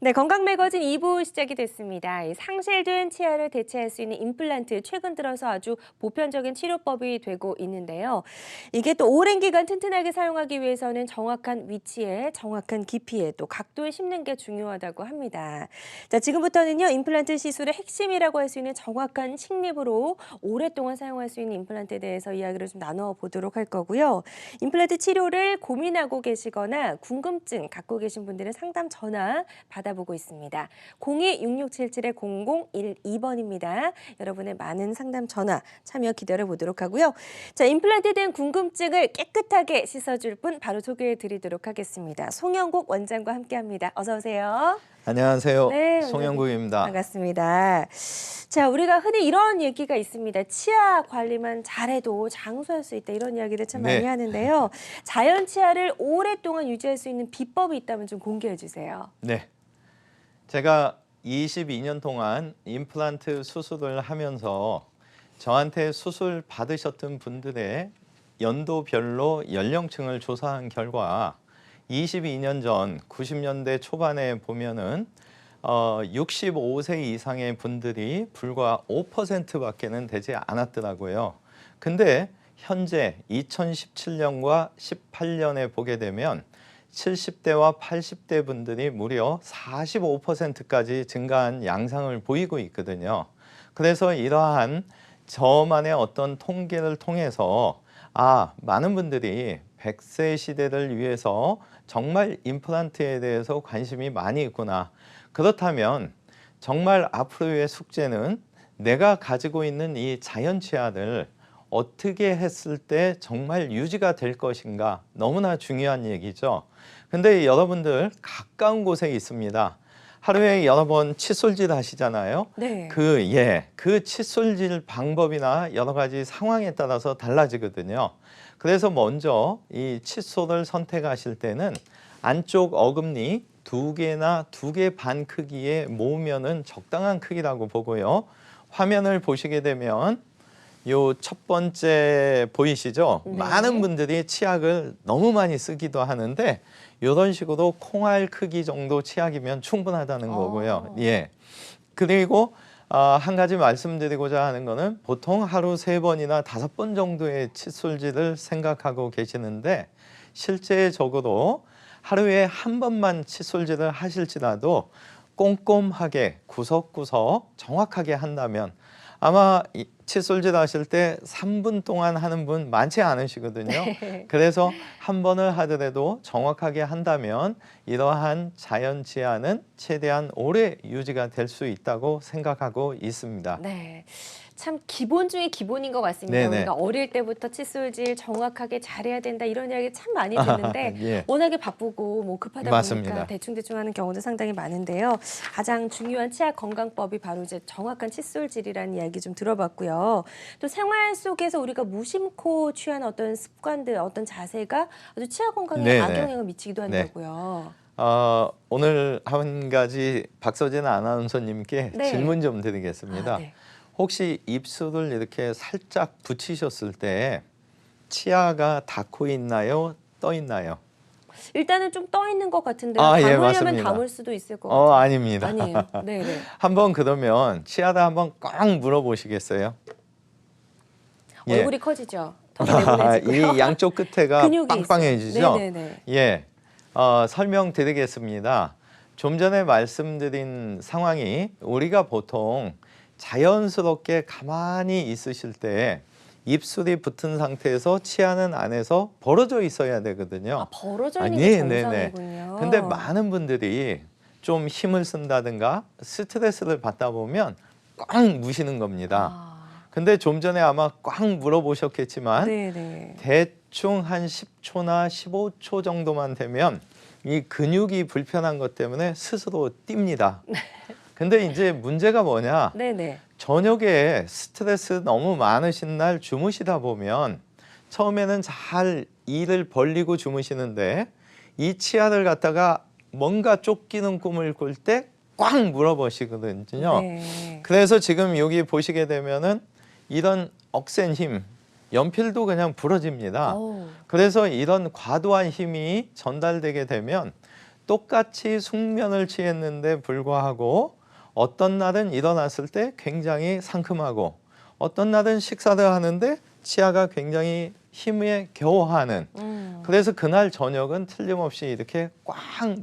네, 건강 매거진 2부 시작이 됐습니다. 이 상실된 치아를 대체할 수 있는 임플란트 최근 들어서 아주 보편적인 치료법이 되고 있는데요. 이게 또 오랜 기간 튼튼하게 사용하기 위해서는 정확한 위치에, 정확한 깊이에 또 각도에 심는 게 중요하다고 합니다. 자, 지금부터는요, 임플란트 시술의 핵심이라고 할 수 있는 정확한 식립으로 오랫동안 사용할 수 있는 임플란트에 대해서 이야기를 좀 나눠보도록 할 거고요. 임플란트 치료를 고민하고 계시거나 궁금증 갖고 계신 분들은 상담 전화 받아보고 있습니다. 02-6677-0012번입니다. 여러분의 많은 상담 전화 참여 기다려보도록 하고요. 자, 임플란트에 대한 궁금증을 깨끗하게 씻어줄 분 바로 소개해드리도록 하겠습니다. 송영국 원장과 함께합니다. 어서 오세요. 안녕하세요. 네, 송영국입니다. 반갑습니다. 자, 우리가 흔히 이런 얘기가 있습니다. 치아 관리만 잘해도 장수할 수 있다. 이런 이야기를 참 많이 하는데요. 자연 치아를 오랫동안 유지할 수 있는 비법이 있다면 좀 공개해 주세요. 네. 제가 22년 동안 임플란트 수술을 하면서 저한테 수술 받으셨던 분들의 연도별로 연령층을 조사한 결과 22년 전 90년대 초반에 보면은 65세 이상의 분들이 불과 5%밖에는 되지 않았더라고요. 근데 현재 2017년과 18년에 보게 되면 70대와 80대 분들이 무려 45%까지 증가한 양상을 보이고 있거든요. 그래서 이러한 저만의 어떤 통계를 통해서 많은 분들이 100세 시대를 위해서 정말 임플란트에 대해서 관심이 많이 있구나. 그렇다면 정말 앞으로의 숙제는 내가 가지고 있는 이 자연 치아를 어떻게 했을 때 정말 유지가 될 것인가, 너무나 중요한 얘기죠. 근데 여러분들 가까운 곳에 있습니다. 하루에 여러 번 칫솔질 하시잖아요. 네. 그 칫솔질 방법이나 여러 가지 상황에 따라서 달라지거든요. 그래서 먼저 이 칫솔을 선택하실 때는 안쪽 어금니 2개나 2개 반 크기에 모으면은 적당한 크기라고 보고요. 화면을 보시게 되면 요 첫 번째 보이시죠? 네. 많은 분들이 치약을 너무 많이 쓰기도 하는데 이런 식으로 콩알 크기 정도 치약이면 충분하다는 거고요. 그리고 한 가지 말씀드리고자 하는 거는 보통 하루 3번이나 5번 정도의 칫솔질을 생각하고 계시는데 실제적으로 하루에 한 번만 칫솔질을 하실지라도 꼼꼼하게 구석구석 정확하게 한다면 아마 칫솔질 하실 때 3분 동안 하는 분 많지 않으시거든요. 그래서 한 번을 하더라도 정확하게 한다면 이러한 자연 치아는 최대한 오래 유지가 될 수 있다고 생각하고 있습니다. 네. 참 기본 중에 기본인 것 같습니다. 네네. 우리가 어릴 때부터 칫솔질 정확하게 잘해야 된다 이런 이야기 참 많이 듣는데 워낙에 바쁘고 뭐 급하다 맞습니다. 보니까 대충대충 하는 경우도 상당히 많은데요. 가장 중요한 치아 건강법이 바로 이제 정확한 칫솔질이라는 이야기 좀 들어봤고요. 또 생활 속에서 우리가 무심코 취한 어떤 습관들, 어떤 자세가 아주 치아 건강에 악영향을 미치기도 한다고요. 오늘 한 가지 박서진 아나운서님께 네. 질문 좀 드리겠습니다. 네. 혹시 입술을 이렇게 살짝 붙이셨을 때 치아가 닫고 있나요? 떠 있나요? 일단은 좀 떠 있는 것 같은데 예, 담으려면 맞습니다. 담을 수도 있을 것 같아요. 아닙니다. 아니에요. 네네. 한번 그러면 치아를 한번 꽉 물어보시겠어요? 얼굴이 커지죠. 더 내보내지고요. 이 양쪽 끝에가 근육이 빵빵해지죠? 있어요. 네네네. 설명드리겠습니다. 좀 전에 말씀드린 상황이 우리가 보통 자연스럽게 가만히 있으실 때 입술이 붙은 상태에서 치아는 안에서 벌어져 있어야 되거든요. 벌어져 있는 게 정상이군요. 근데 많은 분들이 좀 힘을 쓴다든가 스트레스를 받다 보면 꽉 무시는 겁니다. 근데 좀 전에 아마 꽉 물어보셨겠지만 대충 한 10초나 15초 정도만 되면 이 근육이 불편한 것 때문에 스스로 뜁니다. 근데 이제 문제가 뭐냐? 저녁에 스트레스 너무 많으신 날 주무시다 보면 처음에는 잘 이를 벌리고 주무시는데 이 치아를 갖다가 뭔가 쫓기는 꿈을 꿀 때 꽉 물어보시거든요. 그래서 지금 여기 보시게 되면은 이런 억센 힘, 연필도 그냥 부러집니다. 그래서 이런 과도한 힘이 전달되게 되면 똑같이 숙면을 취했는데 불구하고 어떤 날은 일어났을 때 굉장히 상큼하고 어떤 날은 식사를 하는데 치아가 굉장히 힘에 겨워하는 그래서 그날 저녁은 틀림없이 이렇게 꽉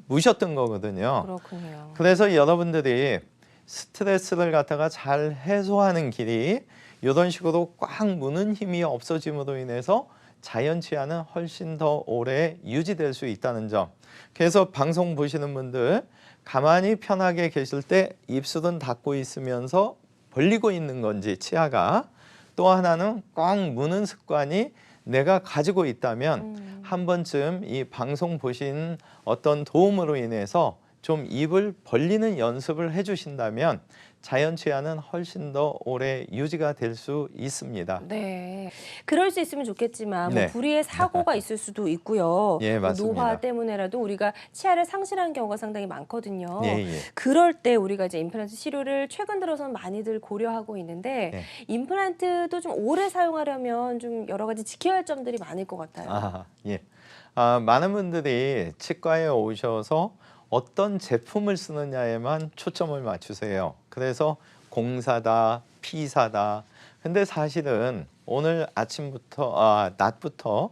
무셨던 거거든요. 그렇군요. 그래서 여러분들이 스트레스를 갖다가 잘 해소하는 길이 이런 식으로 꽉 무는 힘이 없어짐으로 인해서 자연 치아는 훨씬 더 오래 유지될 수 있다는 점. 그래서 방송 보시는 분들 가만히 편하게 계실 때 입술은 닫고 있으면서 벌리고 있는 건지 치아가 또 하나는 꽉 무는 습관이 내가 가지고 있다면 한 번쯤 이 방송 보신 어떤 도움으로 인해서 좀 입을 벌리는 연습을 해주신다면 자연 치아는 훨씬 더 오래 유지가 될 수 있습니다. 네, 그럴 수 있으면 좋겠지만 뭐 네. 불의의 사고가 있을 수도 있고요. 예, 뭐 맞습니다. 노화 때문에라도 우리가 치아를 상실하는 경우가 상당히 많거든요. 예, 예. 그럴 때 우리가 이제 임플란트 치료를 최근 들어서는 많이들 고려하고 있는데 네. 임플란트도 좀 오래 사용하려면 좀 여러 가지 지켜야 할 점들이 많을 것 같아요. 아, 예. 많은 분들이 치과에 오셔서 어떤 제품을 쓰느냐에만 초점을 맞추세요. 그래서 공사다, 피사다. 근데 사실은 오늘 아침부터, 낮부터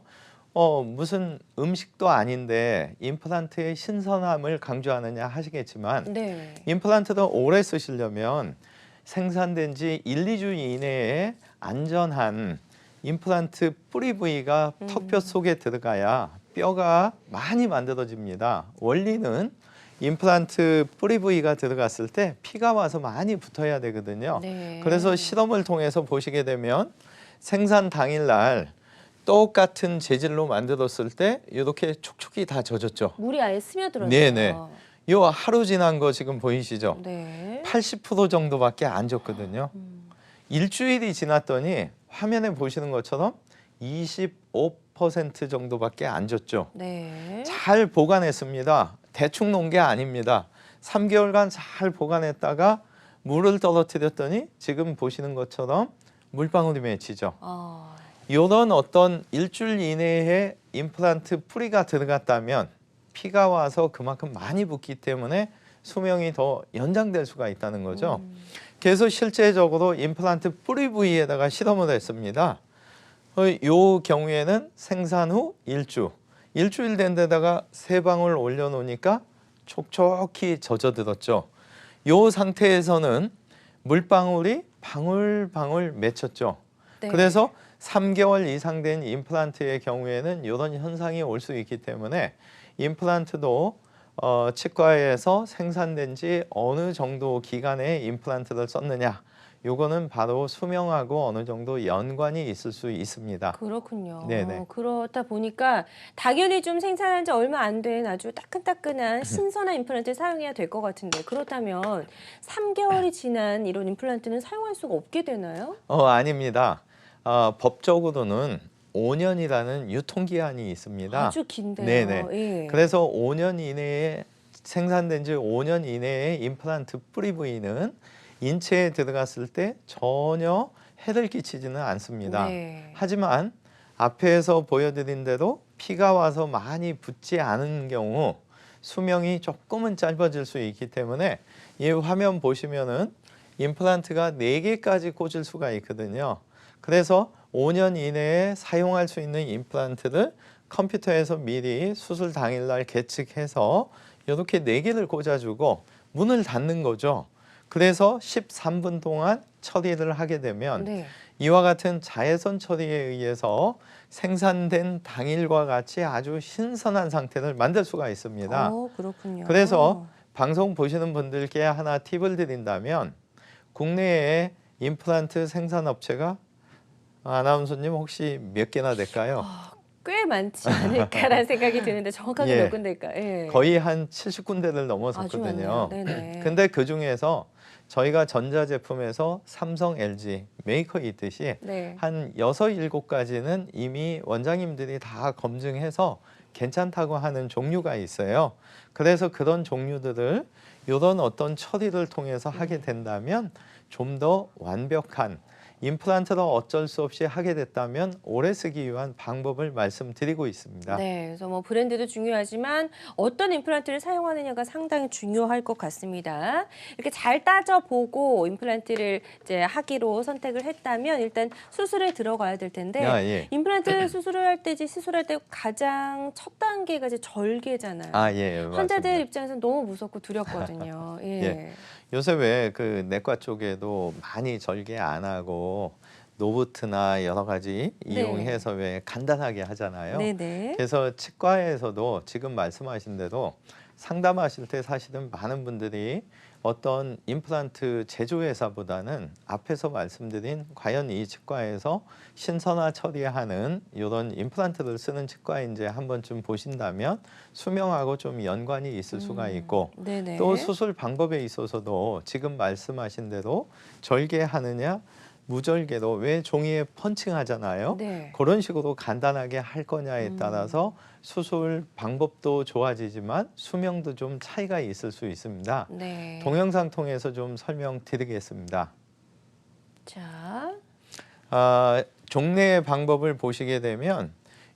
무슨 음식도 아닌데 임플란트의 신선함을 강조하느냐 하시겠지만 네. 임플란트도 오래 쓰시려면 생산된 지 1, 2주 이내에 안전한 임플란트 뿌리 부위가 턱뼈 속에 들어가야 뼈가 많이 만들어집니다. 원리는 임플란트 뿌리 부위가 들어갔을 때 피가 와서 많이 붙어야 되거든요. 네. 그래서 실험을 통해서 보시게 되면 생산 당일날 똑같은 재질로 만들었을 때 이렇게 촉촉이 다 젖었죠. 물이 아예 스며들었어요. 네네. 요 하루 지난 거 지금 보이시죠? 네. 80% 정도밖에 안 젖거든요. 일주일이 지났더니 화면에 보시는 것처럼 25% 정도밖에 안 젖죠. 네. 잘 보관했습니다. 대충 놓은 게 아닙니다. 3개월간 잘 보관했다가 물을 떨어뜨렸더니 지금 보시는 것처럼 물방울이 맺히죠. 이런 어떤 일주일 이내에 임플란트 뿌리가 들어갔다면 피가 와서 그만큼 많이 붙기 때문에 수명이 더 연장될 수가 있다는 거죠. 그래서 실제적으로 임플란트 뿌리 부위에다가 실험을 했습니다. 이 경우에는 생산 후 일주일 된 데다가 3방울 올려놓으니까 촉촉히 젖어들었죠. 이 상태에서는 물방울이 방울방울 맺혔죠. 네. 그래서 3개월 이상 된 임플란트의 경우에는 이런 현상이 올 수 있기 때문에 임플란트도 치과에서 생산된 지 어느 정도 기간에 임플란트를 썼느냐 요거는 바로 수명하고 어느 정도 연관이 있을 수 있습니다. 그렇군요. 네네. 그렇다 보니까 당연히 좀 생산한 지 얼마 안 된 아주 따끈따끈한 신선한 임플란트를 사용해야 될 것 같은데 그렇다면 3개월이 지난 이런 임플란트는 사용할 수가 없게 되나요? 아닙니다. 법적으로는 5년이라는 유통기한이 있습니다. 아주 긴데요. 네네. 예. 그래서 5년 이내에 생산된 지 5년 이내에 임플란트 뿌리 부위는 인체에 들어갔을 때 전혀 해를 끼치지는 않습니다. 네. 하지만 앞에서 보여드린 대로 피가 와서 많이 붙지 않은 경우 수명이 조금은 짧아질 수 있기 때문에 이 화면 보시면은 임플란트가 4개까지 꽂을 수가 있거든요. 그래서 5년 이내에 사용할 수 있는 임플란트를 컴퓨터에서 미리 수술 당일날 계측해서 이렇게 4개를 꽂아주고 문을 닫는 거죠. 그래서 13분 동안 처리를 하게 되면 네. 이와 같은 자외선 처리에 의해서 생산된 당일과 같이 아주 신선한 상태를 만들 수가 있습니다. 그렇군요. 그래서 방송 보시는 분들께 하나 팁을 드린다면 국내에 임플란트 생산업체가 아나운서님 혹시 몇 개나 될까요? 꽤 많지 않을까라는 생각이 드는데 정확하게 예. 몇 군데일까요? 예. 거의 한 70군데를 아주 넘어섰거든요. 많네요. 네네. 근데 그 중에서 저희가 전자제품에서 삼성, LG 메이커 있듯이 네. 한 6, 7가지는 이미 원장님들이 다 검증해서 괜찮다고 하는 종류가 있어요. 그래서 그런 종류들을 이런 어떤 처리를 통해서 하게 된다면 좀 더 완벽한 임플란트를 어쩔 수 없이 하게 됐다면 오래 쓰기 위한 방법을 말씀드리고 있습니다. 네, 그래서 뭐 브랜드도 중요하지만 어떤 임플란트를 사용하느냐가 상당히 중요할 것 같습니다. 이렇게 잘 따져보고 임플란트를 이제 하기로 선택을 했다면 일단 수술에 들어가야 될 텐데 예. 임플란트 수술을 할 때지 시술할 때 가장 첫 단계가 이제 절개잖아요. 예, 환자들 맞습니다. 입장에서는 너무 무섭고 두렵거든요. 예. 예. 요새 왜 그 내과 쪽에도 많이 절개 안 하고 노브트나 여러 가지 네. 이용해서 왜 간단하게 하잖아요. 네네. 그래서 치과에서도 지금 말씀하신 대로 상담하실 때 사실은 많은 분들이 어떤 임플란트 제조회사보다는 앞에서 말씀드린 과연 이 치과에서 신선화 처리하는 이런 임플란트를 쓰는 치과인지 한 번쯤 보신다면 수명하고 좀 연관이 있을 수가 있고 네네. 또 수술 방법에 있어서도 지금 말씀하신 대로 절개하느냐 무절개로 왜 종이에 펀칭하잖아요. 네. 그런 식으로 간단하게 할 거냐에 따라서 수술 방법도 좋아지지만 수명도 좀 차이가 있을 수 있습니다. 네. 동영상 통해서 좀 설명드리겠습니다. 자, 종래의 방법을 보시게 되면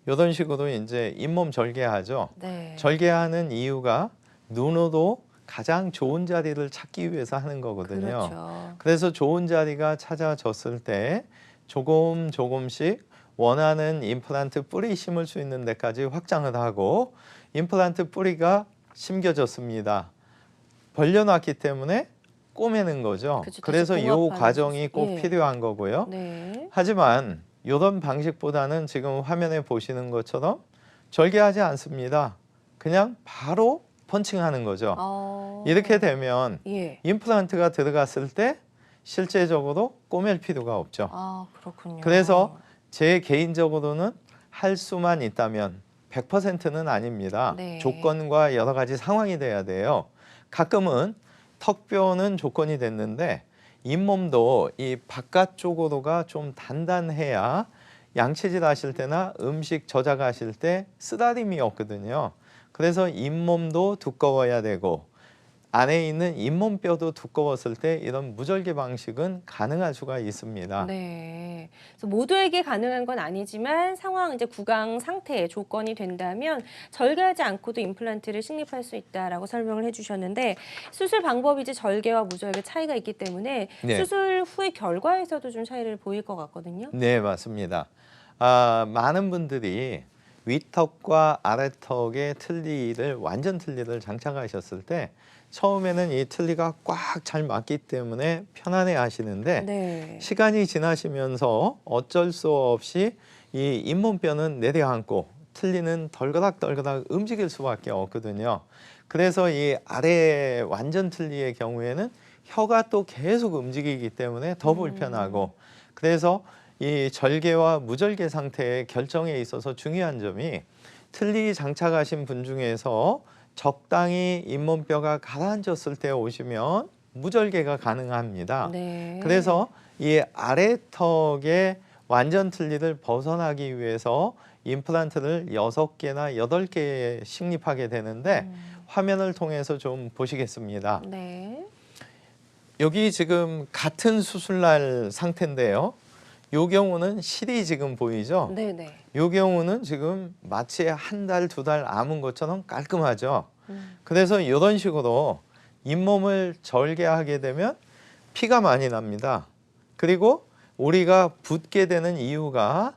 이런 식으로 이제 잇몸 절개하죠. 네. 절개하는 이유가 눈으로 가장 좋은 자리를 찾기 위해서 하는 거거든요. 그렇죠. 그래서 좋은 자리가 찾아졌을 때 조금씩 원하는 임플란트 뿌리 심을 수 있는 데까지 확장을 하고 임플란트 뿌리가 심겨졌습니다. 벌려놨기 때문에 꼬매는 거죠. 그쵸, 그래서 다시 이 봉합하는 과정이 꼭 수술. 예. 필요한 거고요. 네. 하지만 이런 방식보다는 지금 화면에 보시는 것처럼 절개하지 않습니다. 그냥 바로 펀칭하는 거죠. 이렇게 되면 예. 임플란트가 들어갔을 때 실제적으로 꼬맬 필요가 없죠. 그렇군요. 그래서 제 개인적으로는 할 수만 있다면 100%는 아닙니다. 네. 조건과 여러 가지 상황이 돼야 돼요. 가끔은 턱뼈는 조건이 됐는데 잇몸도 이 바깥쪽으로가 좀 단단해야 양치질 하실 때나 음식 저작하실 때 쓰다림이 없거든요. 그래서 잇몸도 두꺼워야 되고 안에 있는 잇몸뼈도 두꺼웠을 때 이런 무절개 방식은 가능할 수가 있습니다. 네. 그래서 모두에게 가능한 건 아니지만 상황 이제 구강 상태에 조건이 된다면 절개하지 않고도 임플란트를 식립할 수 있다라고 설명을 해주셨는데 수술 방법이 이제 절개와 무절개 차이가 있기 때문에 네. 수술 후의 결과에서도 좀 차이를 보일 것 같거든요. 네, 맞습니다. 많은 분들이 윗턱과 아래턱의 틀니를 완전 틀니를 장착하셨을 때 처음에는 이 틀니가 꽉 잘 맞기 때문에 편안해 하시는데 네. 시간이 지나시면서 어쩔 수 없이 이 잇몸뼈는 내려앉고 틀니는 덜그락덜그락 움직일 수밖에 없거든요. 그래서 이 아래 완전 틀니의 경우에는 혀가 또 계속 움직이기 때문에 더 불편하고 그래서 이 절개와 무절개 상태의 결정에 있어서 중요한 점이 틀니 장착하신 분 중에서 적당히 잇몸뼈가 가라앉았을 때 오시면 무절개가 가능합니다. 네. 그래서 이 아래턱의 완전 틀니를 벗어나기 위해서 임플란트를 6개나 8개 식립하게 되는데 화면을 통해서 좀 보시겠습니다. 네. 여기 지금 같은 수술날 상태인데요. 이 경우는 실이 지금 보이죠? 네네. 이 경우는 지금 마치 한 달, 2달 아문 것처럼 깔끔하죠. 그래서 이런 식으로 잇몸을 절개하게 되면 피가 많이 납니다. 그리고 우리가 붓게 되는 이유가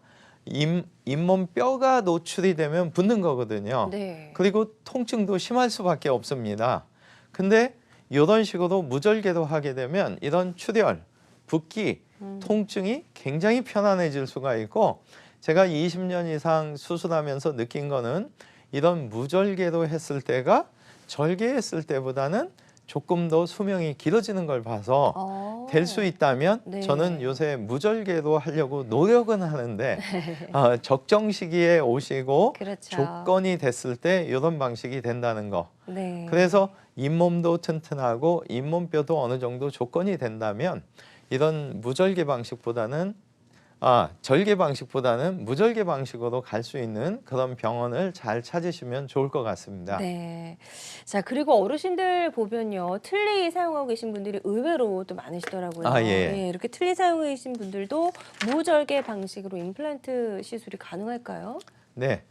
잇몸 뼈가 노출이 되면 붓는 거거든요. 네. 그리고 통증도 심할 수밖에 없습니다. 근데 이런 식으로 무절개로 하게 되면 이런 출혈, 붓기, 통증이 굉장히 편안해질 수가 있고 제가 20년 이상 수술하면서 느낀 거는 이런 무절개로 했을 때가 절개했을 때보다는 조금 더 수명이 길어지는 걸 봐서 될 수 있다면 네. 저는 요새 무절개로 하려고 노력은 하는데 적정 시기에 오시고 그렇죠. 조건이 됐을 때 이런 방식이 된다는 거. 네. 그래서 잇몸도 튼튼하고 잇몸뼈도 어느 정도 조건이 된다면 이런 무절개 방식보다는 절개 방식보다는 무절개 방식으로 갈 수 있는 그런 병원을 잘 찾으시면 좋을 것 같습니다. 네. 자, 그리고 어르신들 보면요. 틀니 사용하고 계신 분들이 의외로 또 많으시더라고요. 예. 이렇게 틀니 사용하고 계신 분들도 무절개 방식으로 임플란트 시술이 가능할까요? 네.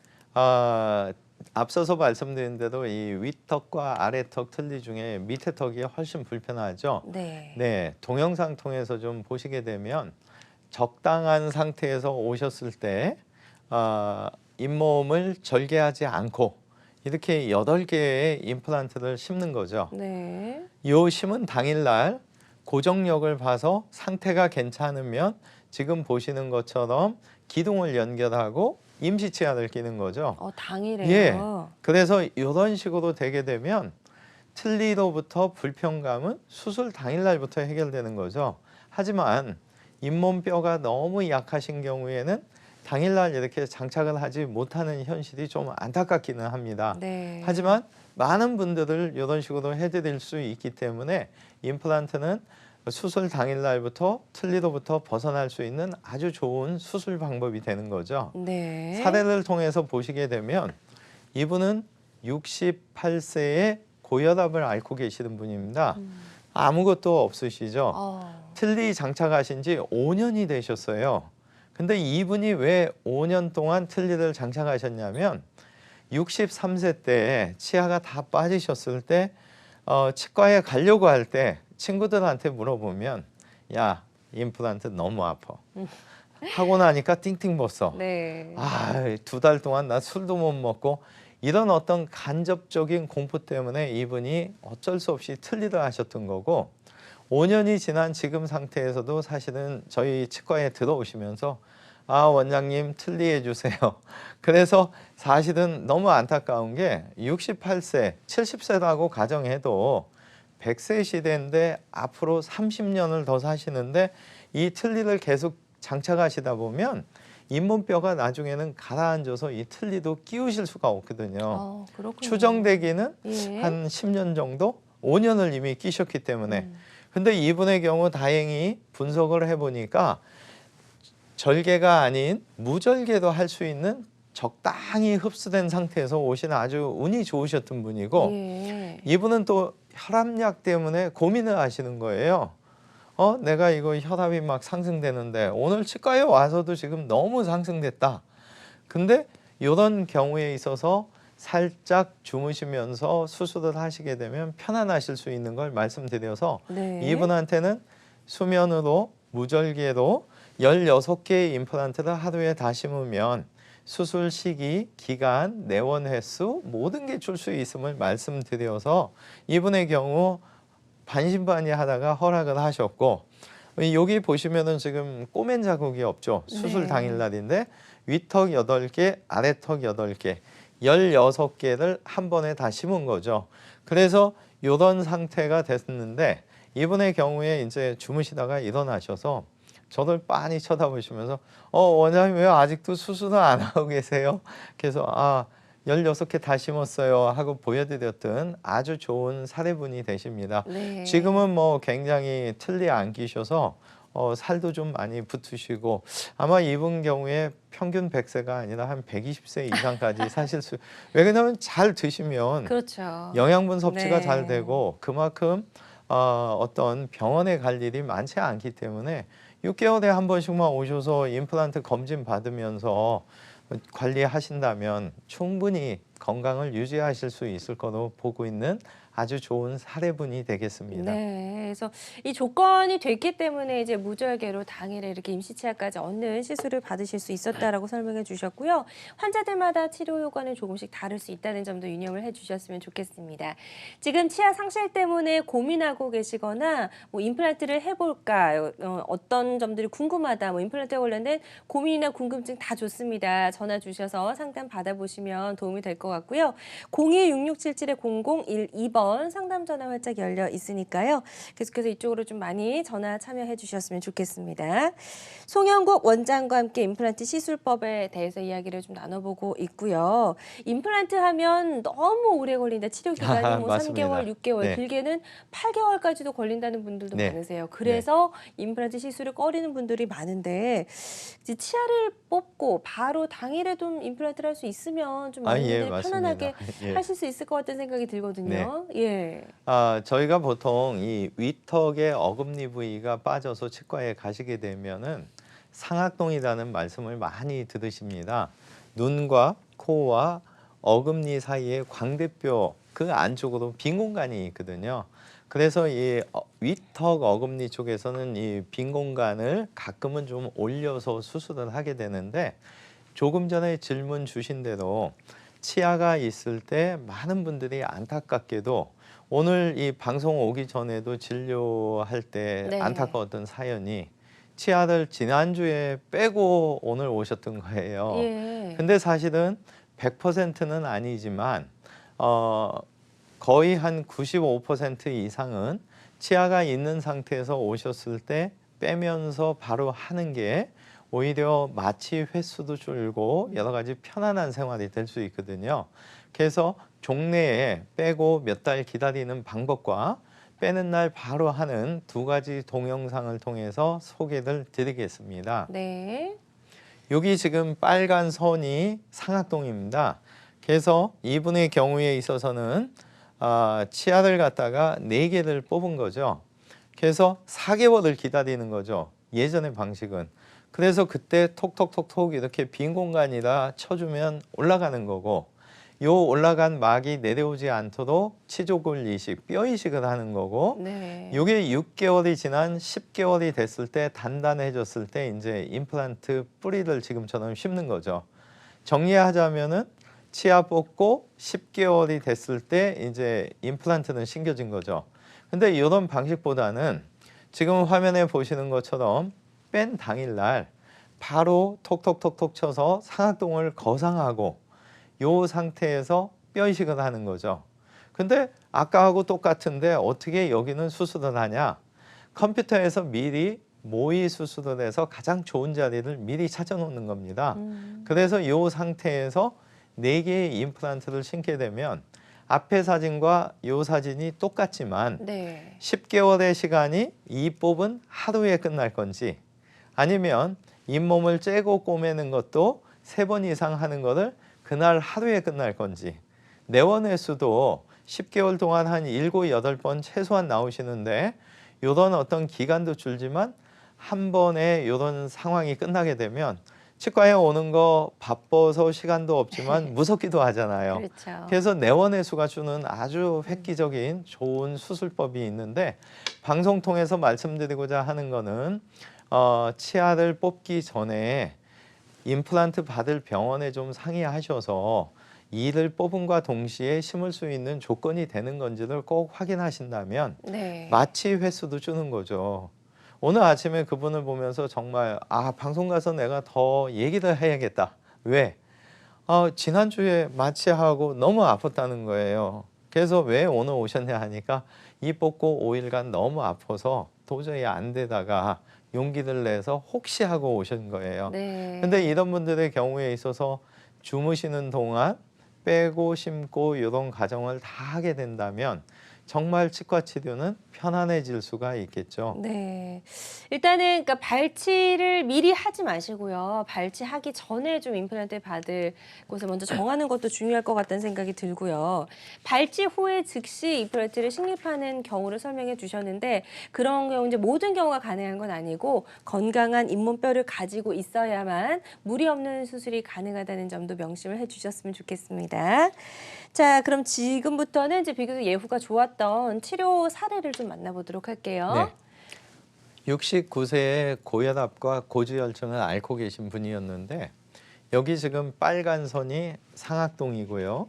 앞서서 말씀드린 대로 이 윗턱과 아래턱 틀니 중에 밑에 턱이 훨씬 불편하죠. 네. 네. 동영상 통해서 좀 보시게 되면 적당한 상태에서 오셨을 때 잇몸을 절개하지 않고 이렇게 8개의 임플란트를 심는 거죠. 네. 요 심은 당일날 고정력을 봐서 상태가 괜찮으면 지금 보시는 것처럼 기둥을 연결하고 임시치아를 끼는 거죠. 당일에요. 예. 그래서 이런 식으로 되게 되면 틀니로부터 불편감은 수술 당일날부터 해결되는 거죠. 하지만 잇몸뼈가 너무 약하신 경우에는 당일날 이렇게 장착을 하지 못하는 현실이 좀 안타깝기는 합니다. 네. 하지만 많은 분들을 이런 식으로 해드릴 수 있기 때문에 임플란트는 수술 당일날부터 틀니로부터 벗어날 수 있는 아주 좋은 수술 방법이 되는 거죠. 네. 사례를 통해서 보시게 되면 이분은 68세의 고혈압을 앓고 계시는 분입니다. 아무것도 없으시죠. 틀니 장착하신 지 5년이 되셨어요. 근데 이분이 왜 5년 동안 틀니를 장착하셨냐면 63세 때 치아가 다 빠지셨을 때 치과에 가려고 할 때 친구들한테 물어보면 야, 임플란트 너무 아파. 하고 나니까 띵띵 벗어. 네. 2달 동안 나 술도 못 먹고 이런 어떤 간접적인 공포 때문에 이분이 어쩔 수 없이 틀니를 하셨던 거고 5년이 지난 지금 상태에서도 사실은 저희 치과에 들어오시면서 원장님 틀니해 주세요. 그래서 사실은 너무 안타까운 게 68세, 70세라고 가정해도 100세 시대인데 앞으로 30년을 더 사시는데 이 틀니를 계속 장착하시다 보면 잇몸뼈가 나중에는 가라앉아서 이 틀니도 끼우실 수가 없거든요. 그렇군요. 추정되기는 예. 한 10년 정도? 5년을 이미 끼셨기 때문에. 근데 이분의 경우 다행히 분석을 해보니까 절개가 아닌 무절개도 할 수 있는 적당히 흡수된 상태에서 오신 아주 운이 좋으셨던 분이고 예. 이분은 또 혈압약 때문에 고민을 하시는 거예요. 내가 이거 혈압이 막 상승되는데 오늘 치과에 와서도 지금 너무 상승됐다. 근데 이런 경우에 있어서 살짝 주무시면서 수술을 하시게 되면 편안하실 수 있는 걸 말씀드려서 네. 이분한테는 수면으로 무절개로 16개의 임플란트를 하루에 다 심으면 수술 시기, 기간, 내원 횟수 모든 게 줄 수 있음을 말씀드려서 이분의 경우 반신반의하다가 허락을 하셨고 여기 보시면은 지금 꼬맨 자국이 없죠. 수술 네. 당일날인데 윗턱 8개, 아래턱 8개, 16개를 한 번에 다 심은 거죠. 그래서 이런 상태가 됐는데 이분의 경우에 이제 주무시다가 일어나셔서 저를 빤히 쳐다보시면서 원장님 왜 아직도 수술을 안 하고 계세요? 그래서 16개 다 심었어요 하고 보여드렸던 아주 좋은 사례분이 되십니다. 네. 지금은 뭐 굉장히 틀니 안 끼셔서 살도 좀 많이 붙으시고 아마 이분 경우에 평균 100세가 아니라 한 120세 이상까지 사실 왜냐하면 잘 드시면 그렇죠. 영양분 섭취가 네. 잘 되고 그만큼 어떤 병원에 갈 일이 많지 않기 때문에 6개월에 한 번씩만 오셔서 임플란트 검진 받으면서 관리하신다면 충분히 건강을 유지하실 수 있을 거로 보고 있는 아주 좋은 사례분이 되겠습니다. 네, 그래서 이 조건이 됐기 때문에 이제 무절개로 당일에 이렇게 임시치아까지 얻는 시술을 받으실 수 있었다라고 설명해 주셨고요. 환자들마다 치료 효과는 조금씩 다를 수 있다는 점도 유념을 해주셨으면 좋겠습니다. 지금 치아 상실 때문에 고민하고 계시거나 뭐 임플란트를 해볼까, 어떤 점들이 궁금하다, 뭐 임플란트에 관련된 고민이나 궁금증 다 좋습니다. 전화 주셔서 상담 받아보시면 도움이 될 것 같고요. 026677-0012번 50번 상담 전화 활짝 열려 있으니까요. 계속해서 이쪽으로 좀 많이 전화 참여해 주셨으면 좋겠습니다. 송영국 원장과 함께 임플란트 시술법에 대해서 이야기를 좀 나눠보고 있고요. 임플란트 하면 너무 오래 걸린다. 치료 기간이 뭐 맞습니다. 3개월, 6개월, 네. 길게는 8개월까지도 걸린다는 분들도 네. 많으세요. 그래서 임플란트 시술을 꺼리는 분들이 많은데 이제 치아를 뽑고 바로 당일에 좀 임플란트를 할 수 있으면 좀 많은 예, 분들이 맞습니다. 편안하게 예. 하실 수 있을 것 같다는 생각이 들거든요. 예. 저희가 보통 이 위턱의 어금니 부위가 빠져서 치과에 가시게 되면은 상악동이라는 말씀을 많이 들으십니다. 눈과 코와 어금니 사이에 광대뼈 그 안쪽으로 빈 공간이 있거든요. 그래서 이 위턱 어금니 쪽에서는 이 빈 공간을 가끔은 좀 올려서 수술을 하게 되는데, 조금 전에 질문 주신 대로 치아가 있을 때 많은 분들이 안타깝게도 오늘 이 방송 오기 전에도 진료할 때 네. 안타까웠던 사연이 치아를 지난주에 빼고 오늘 오셨던 거예요. 예. 근데 사실은 100%는 아니지만 거의 한 95% 이상은 치아가 있는 상태에서 오셨을 때 빼면서 바로 하는 게 오히려 마취 횟수도 줄고 여러 가지 편안한 생활이 될 수 있거든요. 그래서 종래에 빼고 몇 달 기다리는 방법과 빼는 날 바로 하는 두 가지 동영상을 통해서 소개를 드리겠습니다. 네. 여기 지금 빨간 선이 상악동입니다. 그래서 이분의 경우에 있어서는 치아를 갖다가 4개를 뽑은 거죠. 그래서 4개월을 기다리는 거죠. 예전의 방식은. 그래서 그때 톡톡톡톡 이렇게 빈 공간이라 쳐주면 올라가는 거고, 요 올라간 막이 내려오지 않도록 치조골 이식, 뼈 이식을 하는 거고, 네. 요게 6개월이 지난 10개월이 됐을 때 단단해졌을 때 이제 임플란트 뿌리를 지금처럼 심는 거죠. 정리하자면은 치아 뽑고 10개월이 됐을 때 이제 임플란트는 심겨진 거죠. 근데 이런 방식보다는 지금 화면에 보시는 것처럼 뺀 당일날 바로 톡톡톡톡 쳐서 상악동을 거상하고 요 상태에서 뼈 이식을 하는 거죠. 근데 아까하고 똑같은데 어떻게 여기는 수술을 하냐? 컴퓨터에서 미리 모의 수술을 해서 가장 좋은 자리를 미리 찾아 놓는 겁니다. 그래서 요 상태에서 4개의 임플란트를 심게 되면 앞에 사진과 요 사진이 똑같지만 네. 10개월의 시간이 이 뽑은 하루에 끝날 건지, 아니면 잇몸을 째고 꼬매는 것도 3번 이상 하는 거를 그날 하루에 끝날 건지, 내원 횟수도 10개월 동안 한 7, 8번 최소한 나오시는데 이런 어떤 기간도 줄지만 한 번에 이런 상황이 끝나게 되면 치과에 오는 거 바빠서 시간도 없지만 무섭기도 하잖아요. 그렇죠. 그래서 내원 횟수가 주는 아주 획기적인 좋은 수술법이 있는데, 방송 통해서 말씀드리고자 하는 거는 치아를 뽑기 전에 임플란트 받을 병원에 좀 상의하셔서 이를 뽑음과 동시에 심을 수 있는 조건이 되는 건지를 꼭 확인하신다면 네. 마취 횟수도 주는 거죠. 오늘 아침에 그분을 보면서 정말 방송 가서 내가 더 얘기를 해야겠다. 왜? 지난주에 마취하고 너무 아팠다는 거예요. 그래서 왜 오늘 오셨냐 하니까 이 뽑고 5일간 너무 아파서 도저히 안 되다가 용기를 내서 혹시 하고 오신 거예요. 네. 근데 이런 분들의 경우에 있어서 주무시는 동안 빼고 심고 이런 과정을 다 하게 된다면 정말 치과 치료는 편안해질 수가 있겠죠. 네. 일단은 그러니까 발치를 미리 하지 마시고요. 발치하기 전에 좀 임플란트 받을 곳을 먼저 정하는 것도 중요할 것 같다는 생각이 들고요. 발치 후에 즉시 임플란트를 식립하는 경우를 설명해 주셨는데, 그런 경우 이제 모든 경우가 가능한 건 아니고 건강한 잇몸뼈를 가지고 있어야만 무리 없는 수술이 가능하다는 점도 명심을 해 주셨으면 좋겠습니다. 자, 그럼 지금부터는 이제 비교적 예후가 좋았던 치료 사례를 좀 만나보도록 할게요. 네. 69세의 고혈압과 고지혈증을 앓고 계신 분이었는데, 여기 지금 빨간 선이 상악동이고요.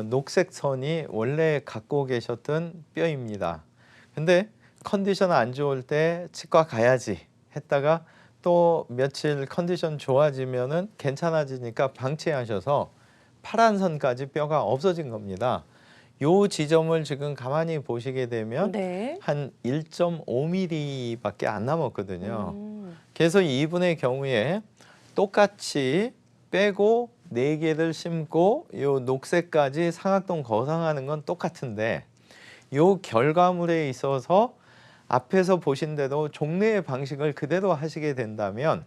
녹색 선이 원래 갖고 계셨던 뼈입니다. 근데 컨디션 안 좋을 때 치과 가야지 했다가 또 며칠 컨디션 좋아지면은 괜찮아지니까 방치하셔서 파란 선까지 뼈가 없어진 겁니다. 요 지점을 지금 가만히 보시게 되면 네. 한 1.5mm밖에 안 남았거든요. 음. 그래서 이분의 경우에 똑같이 빼고 4개를 심고 요 녹색까지 상악동 거상하는 건 똑같은데 요 결과물에 있어서 앞에서 보신 대로 종래의 방식을 그대로 하시게 된다면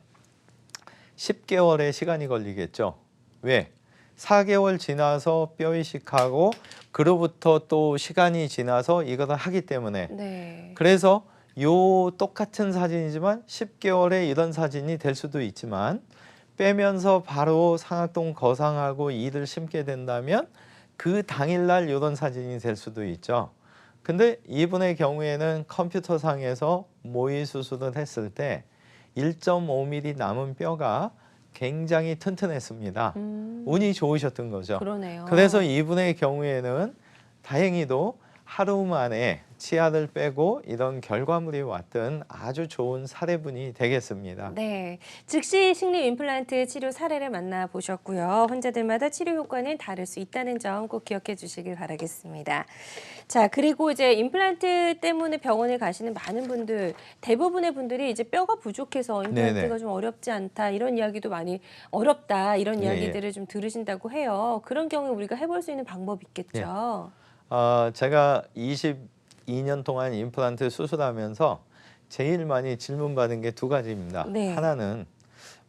10개월의 시간이 걸리겠죠. 왜? 4개월 지나서 뼈 이식하고 그로부터 또 시간이 지나서 이것을 하기 때문에 네. 그래서 요 똑같은 사진이지만 10개월에 이런 사진이 될 수도 있지만 빼면서 바로 상악동 거상하고 이를 심게 된다면 그 당일날 이런 사진이 될 수도 있죠. 근데 이분의 경우에는 컴퓨터상에서 모의 수술을 했을 때 1.5mm 남은 뼈가 굉장히 튼튼했습니다. 운이 좋으셨던 거죠. 그러네요. 그래서 이분의 경우에는 다행히도 하루 만에 치아를 빼고 이런 결과물이 왔던 아주 좋은 사례분이 되겠습니다. 네, 즉시 식립 임플란트 치료 사례를 만나보셨고요. 환자들마다 치료 효과는 다를 수 있다는 점 꼭 기억해 주시길 바라겠습니다. 자, 그리고 이제 임플란트 때문에 병원에 가시는 많은 분들, 대부분의 분들이 이제 뼈가 부족해서 임플란트가 네네. 좀 어렵지 않다, 이런 이야기도 많이 어렵다, 이런 예, 예. 이야기들을 좀 들으신다고 해요. 그런 경우에 우리가 해볼 수 있는 방법이 있겠죠. 제가 22년 동안 임플란트 수술하면서 제일 많이 질문받은 게 2가지입니다. 네. 하나는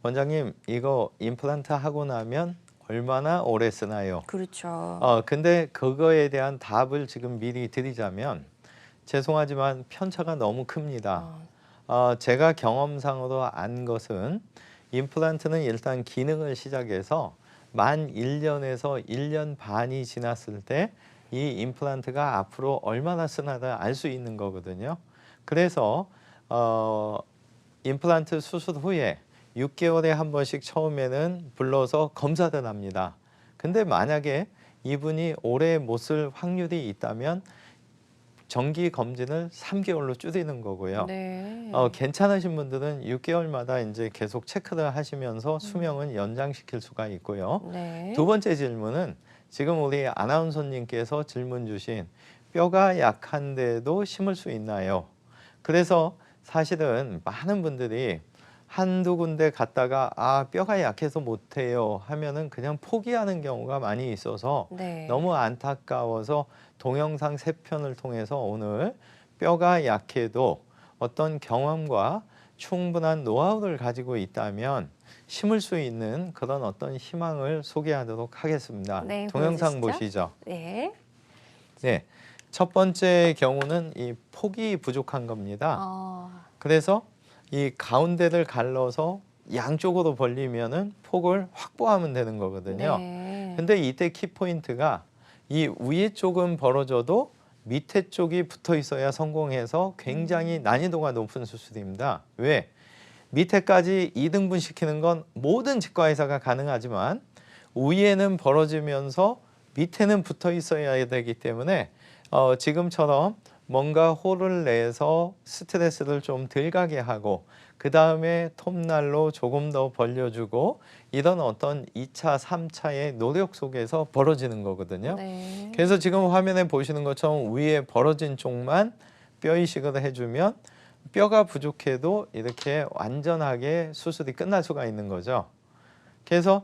원장님 이거 임플란트 하고 나면 얼마나 오래 쓰나요? 그렇죠. 근데 그거에 대한 답을 지금 미리 드리자면 죄송하지만 편차가 너무 큽니다. 제가 경험상으로 안 것은 임플란트는 일단 기능을 시작해서 만 1년에서 1년 반이 지났을 때 이 임플란트가 앞으로 얼마나 쓰나를 알 수 있는 거거든요. 그래서 임플란트 수술 후에 6개월에 한 번씩 처음에는 불러서 검사를 합니다. 근데 만약에 이분이 오래 못 쓸 확률이 있다면 정기 검진을 3개월로 줄이는 거고요. 네. 괜찮으신 분들은 6개월마다 이제 계속 체크를 하시면서 수명은 연장시킬 수가 있고요. 네. 2번째 질문은 지금 우리 아나운서님께서 질문 주신 뼈가 약한데도 심을 수 있나요? 그래서 사실은 많은 분들이 한두 군데 갔다가 뼈가 약해서 못해요 하면은 그냥 포기하는 경우가 많이 있어서 네. 너무 안타까워서 동영상 3편을 통해서 오늘 뼈가 약해도 어떤 경험과 충분한 노하우를 가지고 있다면 심을 수 있는 그런 어떤 희망을 소개하도록 하겠습니다. 네, 동영상 보여주시죠. 보시죠. 네. 네, 첫 번째 경우는 이 폭이 부족한 겁니다. 그래서 이 가운데를 갈라서 양쪽으로 벌리면은 폭을 확보하면 되는 거거든요. 네. 근데 이때 키포인트가 이 위에 쪽은 벌어져도 밑에 쪽이 붙어 있어야 성공해서 굉장히 난이도가 높은 수술입니다. 왜? 밑에까지 2등분 시키는 건 모든 치과의사가 가능하지만 위에는 벌어지면서 밑에는 붙어 있어야 되기 때문에 지금처럼 뭔가 홀을 내서 스트레스를 좀 덜 가게 하고 그 다음에 톱날로 조금 더 벌려주고 이런 어떤 2차, 3차의 노력 속에서 벌어지는 거거든요. 네. 그래서 지금 화면에 보시는 것처럼 위에 벌어진 쪽만 뼈 이식을 해주면 뼈가 부족해도 이렇게 완전하게 수술이 끝날 수가 있는 거죠. 그래서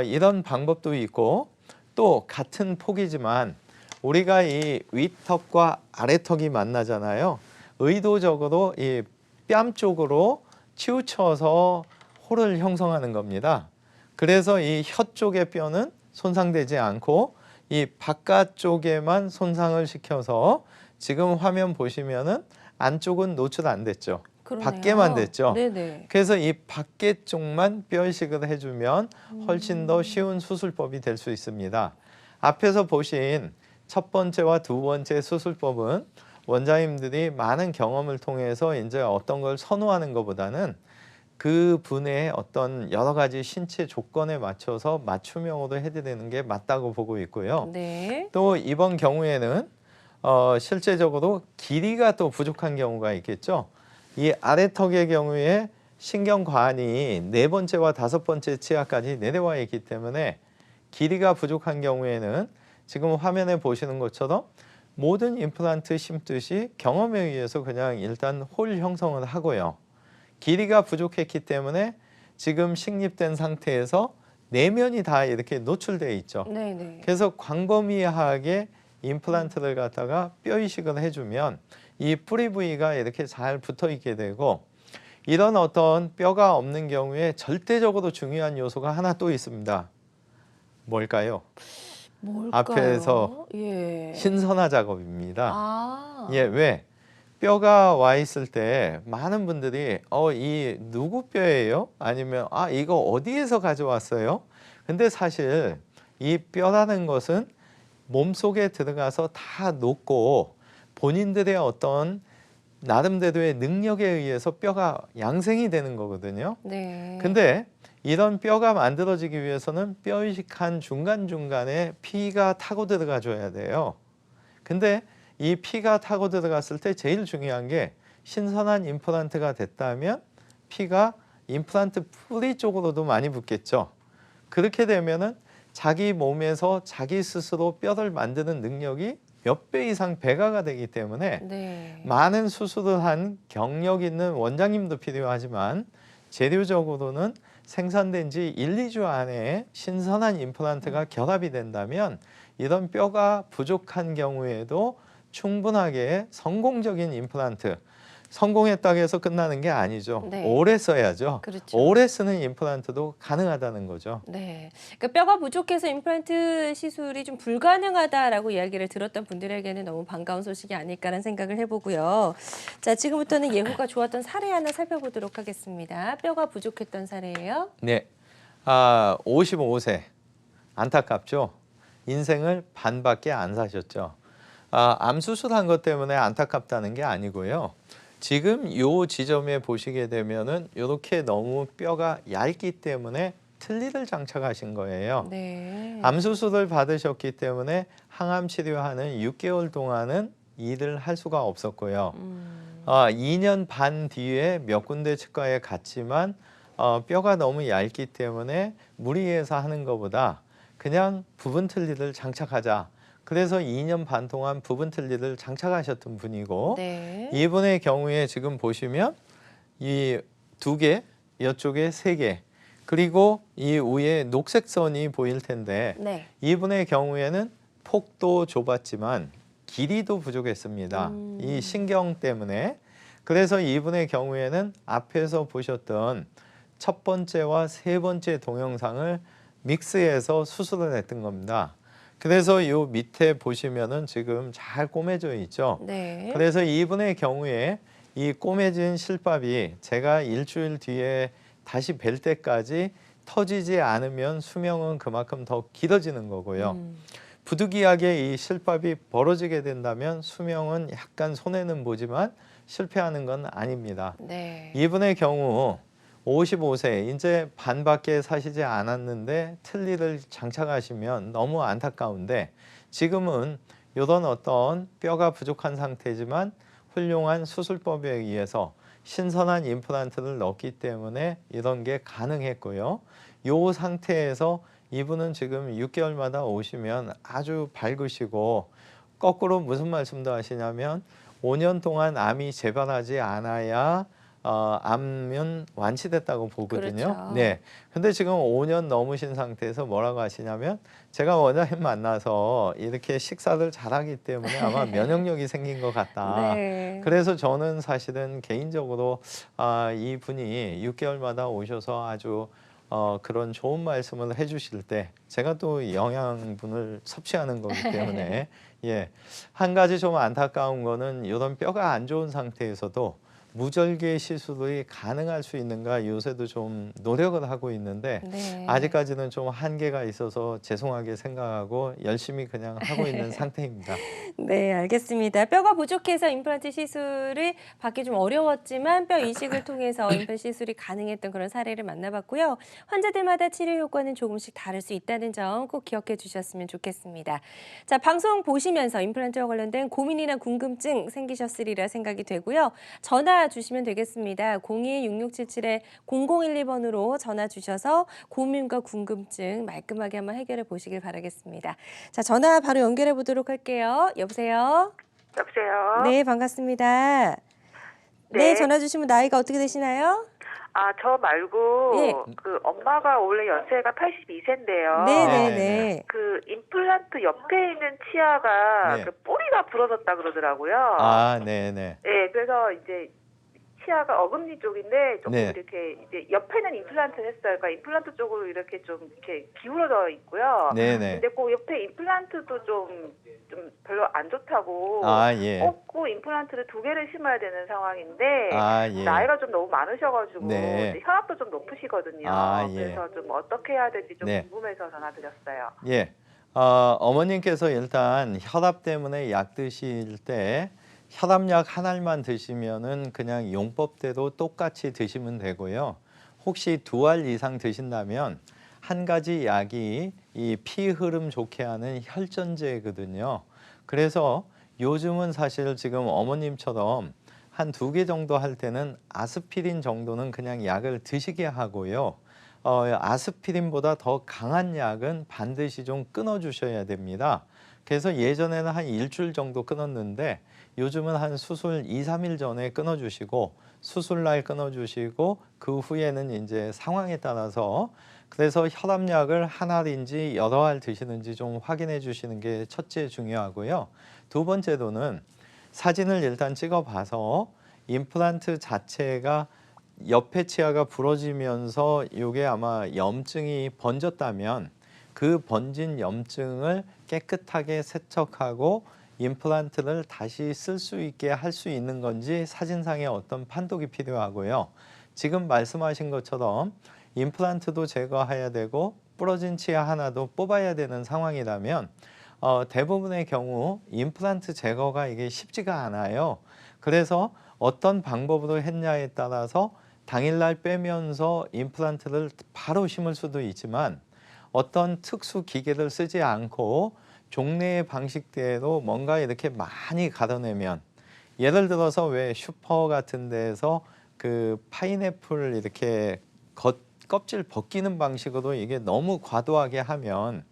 이런 방법도 있고 또 같은 폭이지만 우리가 이 윗턱과 아래턱이 만나잖아요. 의도적으로 이 뺨 쪽으로 치우쳐서 홀을 형성하는 겁니다. 그래서 이 혀 쪽의 뼈는 손상되지 않고 이 바깥쪽에만 손상을 시켜서 지금 화면 보시면은 안쪽은 노출 안 됐죠. 그러네요. 밖에만 됐죠. 네네. 그래서 이 밖에 쪽만 뼈 이식을 해주면 훨씬 더 쉬운 수술법이 될 수 있습니다. 앞에서 보신 첫 번째와 2번째 수술법은 원장님들이 많은 경험을 통해서 이제 어떤 걸 선호하는 것보다는 그 분의 어떤 여러 가지 신체 조건에 맞춰서 맞춤형으로 해드리는 게 맞다고 보고 있고요. 네. 또 이번 경우에는 실제적으로 길이가 또 부족한 경우가 있겠죠. 이 아래턱의 경우에 신경관이 4번째와 5번째 치아까지 내려와 있기 때문에 길이가 부족한 경우에는 지금 화면에 보시는 것처럼 모든 임플란트 심듯이 경험에 의해서 그냥 일단 홀 형성을 하고요. 길이가 부족했기 때문에 지금 식립된 상태에서 내면이 다 이렇게 노출되어 있죠. 네네. 그래서 광범위하게 임플란트를 갖다가 뼈 이식을 해주면 이 뿌리 부위가 이렇게 잘 붙어 있게 되고, 이런 어떤 뼈가 없는 경우에 절대적으로 중요한 요소가 하나 또 있습니다. 뭘까요? 뭘까요? 앞에서 예. 신선화 작업입니다. 아. 예, 왜? 뼈가 와 있을 때 많은 분들이 이 누구 뼈예요? 아니면 이거 어디에서 가져왔어요? 근데 사실 이 뼈라는 것은 몸속에 들어가서 다 녹고 본인들의 어떤 나름대로의 능력에 의해서 뼈가 양생이 되는 거거든요. 네. 근데 이런 뼈가 만들어지기 위해서는 뼈 이식한 중간중간에 피가 타고 들어가 줘야 돼요. 근데 이 피가 타고 들어갔을 때 제일 중요한 게 신선한 임플란트가 됐다면 피가 임플란트 뿌리 쪽으로도 많이 붙겠죠. 그렇게 되면은 자기 몸에서 자기 스스로 뼈를 만드는 능력이 몇 배 이상 배가가 되기 때문에 네. 많은 수술을 한 경력 있는 원장님도 필요하지만 재료적으로는 생산된 지 1, 2주 안에 신선한 임플란트가 결합이 된다면 이런 뼈가 부족한 경우에도 충분하게 성공적인 임플란트, 성공했다고 해서 끝나는 게 아니죠. 네. 오래 써야죠. 그렇죠. 오래 쓰는 임플란트도 가능하다는 거죠. 네. 그러니까 뼈가 부족해서 임플란트 시술이 좀 불가능하다라고 이야기를 들었던 분들에게는 너무 반가운 소식이 아닐까라는 생각을 해보고요. 자, 지금부터는 예후가 좋았던 사례 하나 살펴보도록 하겠습니다. 뼈가 부족했던 사례예요. 네, 55세 안타깝죠. 인생을 반밖에 안 사셨죠. 암 수술한 것 때문에 안타깝다는 게 아니고요. 지금 요 지점에 보시게 되면은 이렇게 너무 뼈가 얇기 때문에 틀니를 장착하신 거예요. 네. 암 수술을 받으셨기 때문에 항암 치료하는 6개월 동안은 일을 할 수가 없었고요. 2년 반 뒤에 몇 군데 치과에 갔지만 뼈가 너무 얇기 때문에 무리해서 하는 것보다 그냥 부분 틀니를 장착하자. 그래서 2년 반 동안 부분 틀니를 장착하셨던 분이고, 네. 이분의 경우에 지금 보시면 이 2개, 이쪽에 3개, 그리고 이 위에 녹색 선이 보일 텐데 네. 이분의 경우에는 폭도 좁았지만 길이도 부족했습니다. 이 신경 때문에. 그래서 이분의 경우에는 앞에서 보셨던 첫 번째와 세 번째 동영상을 믹스해서 수술을 했던 겁니다. 그래서 이 밑에 보시면은 지금 잘 꼬매져 있죠. 네. 그래서 이분의 경우에 이 꼬매진 실밥이 제가 일주일 뒤에 다시 뵐 때까지 터지지 않으면 수명은 그만큼 더 길어지는 거고요. 부득이하게 이 실밥이 벌어지게 된다면 수명은 약간 손해는 보지만 실패하는 건 아닙니다. 네. 이분의 경우 55세, 이제 반밖에 사시지 않았는데 틀니를 장착하시면 너무 안타까운데, 지금은 이런 어떤 뼈가 부족한 상태지만 훌륭한 수술법에 의해서 신선한 임플란트를 넣기 때문에 이런 게 가능했고요. 이 상태에서 이분은 지금 6개월마다 오시면 아주 밝으시고, 거꾸로 무슨 말씀도 하시냐면 5년 동안 암이 재발하지 않아야 암은 완치됐다고 보거든요. 그렇죠. 네. 근데 지금 5년 넘으신 상태에서 뭐라고 하시냐면, 제가 원장님 만나서 이렇게 식사를 잘하기 때문에 아마 면역력이 생긴 것 같다. 네. 그래서 저는 사실은 개인적으로 이분이 6개월마다 오셔서 아주 그런 좋은 말씀을 해주실 때 제가 또 영양분을 섭취하는 거기 때문에 예, 한 가지 좀 안타까운 거는 이런 뼈가 안 좋은 상태에서도 무절개 시술이 가능할 수 있는가 요새도 좀 노력을 하고 있는데 네. 아직까지는 좀 한계가 있어서 죄송하게 생각하고 열심히 그냥 하고 있는 상태입니다. 네, 알겠습니다. 뼈가 부족해서 임플란트 시술을 받기 좀 어려웠지만 뼈 이식을 통해서 임플란트 시술이 가능했던 그런 사례를 만나봤고요. 환자들마다 치료 효과는 조금씩 다를 수 있다는 점 꼭 기억해 주셨으면 좋겠습니다. 자, 방송 보시면서 임플란트와 관련된 고민이나 궁금증 생기셨으리라 생각이 되고요. 전화 주시면 되겠습니다. 02-6677-0012번으로 전화 주셔서 고민과 궁금증 말끔하게 한번 해결해 보시길 바라겠습니다. 자, 전화 바로 연결해 보도록 할게요. 여보세요? 여보세요? 네, 반갑습니다. 네, 네. 전화 주시면 나이가 어떻게 되시나요? 아, 저 말고, 예. 그, 엄마가 원래 연세가 82세인데요. 네네네. 그, 임플란트 옆에 있는 치아가, 네. 그, 뿌리가 부러졌다 그러더라고요. 아, 네네. 예, 그래서 이제, 치아가 어금니 쪽인데, 조금 네. 이렇게, 이제, 옆에는 임플란트를 했어요. 그러니까 임플란트 쪽으로 이렇게 좀, 이렇게 기울어져 있고요. 네네. 근데 그 옆에 임플란트도 좀 별로 안 좋다고. 아, 예. 꼭 임플란트를 2개를 심어야 되는 상황인데, 아, 예. 나이가 좀 너무 많으셔가지고 네. 이제 혈압도 좀 높으시거든요. 아, 예. 그래서 좀 어떻게 해야 될지 좀 네. 궁금해서 전화드렸어요. 예. 어머님께서 일단 혈압 때문에 약 드실 때 혈압약 한 알만 드시면은 그냥 용법대로 똑같이 드시면 되고요. 혹시 2알 이상 드신다면 한 가지 약이 이 피 흐름 좋게 하는 혈전제거든요. 그래서 요즘은 사실 지금 어머님처럼 한 2개 정도 할 때는 아스피린 정도는 그냥 약을 드시게 하고요. 아스피린보다 더 강한 약은 반드시 좀 끊어주셔야 됩니다. 그래서 예전에는 한 일주일 정도 끊었는데 요즘은 한 수술 2, 3일 전에 끊어주시고 수술날 끊어주시고 그 후에는 이제 상황에 따라서 그래서 혈압약을 한 알인지 여러 알 드시는지 좀 확인해 주시는 게 첫째 중요하고요. 두 번째로는 사진을 일단 찍어 봐서 임플란트 자체가 옆에 치아가 부러지면서 이게 아마 염증이 번졌다면 그 번진 염증을 깨끗하게 세척하고 임플란트를 다시 쓸 수 있게 할 수 있는 건지 사진상의 어떤 판독이 필요하고요. 지금 말씀하신 것처럼 임플란트도 제거해야 되고 부러진 치아 하나도 뽑아야 되는 상황이라면 대부분의 경우 임플란트 제거가 이게 쉽지가 않아요. 그래서 어떤 방법으로 했냐에 따라서 당일날 빼면서 임플란트를 바로 심을 수도 있지만 어떤 특수 기계를 쓰지 않고 종래의 방식대로 뭔가 이렇게 많이 가려내면 예를 들어서 왜 슈퍼 같은 데에서 그 파인애플 이렇게 껍질 벗기는 방식으로 이게 너무 과도하게 하면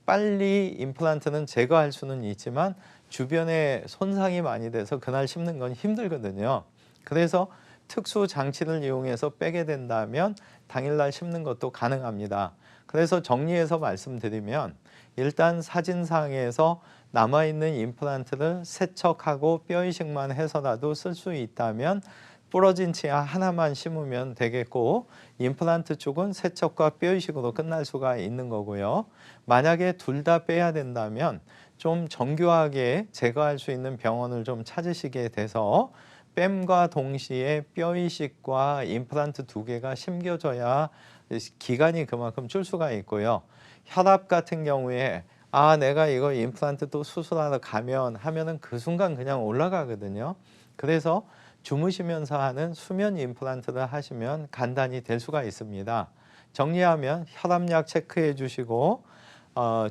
빨리 임플란트는 제거할 수는 있지만 주변에 손상이 많이 돼서 그날 심는 건 힘들거든요. 그래서 특수 장치를 이용해서 빼게 된다면 당일날 심는 것도 가능합니다. 그래서 정리해서 말씀드리면 일단 사진상에서 남아있는 임플란트를 세척하고 뼈 이식만 해서라도 쓸 수 있다면 부러진 치아 하나만 심으면 되겠고 임플란트 쪽은 세척과 뼈 이식으로 끝날 수가 있는 거고요. 만약에 둘 다 빼야 된다면 좀 정교하게 제거할 수 있는 병원을 좀 찾으시게 돼서 뺨과 동시에 뼈 이식과 임플란트 2개가 심겨져야 기간이 그만큼 줄 수가 있고요. 혈압 같은 경우에 내가 이거 임플란트 또 수술하러 가면 하면은 그 순간 그냥 올라가거든요. 그래서 주무시면서 하는 수면 임플란트를 하시면 간단히 될 수가 있습니다. 정리하면 혈압약 체크해 주시고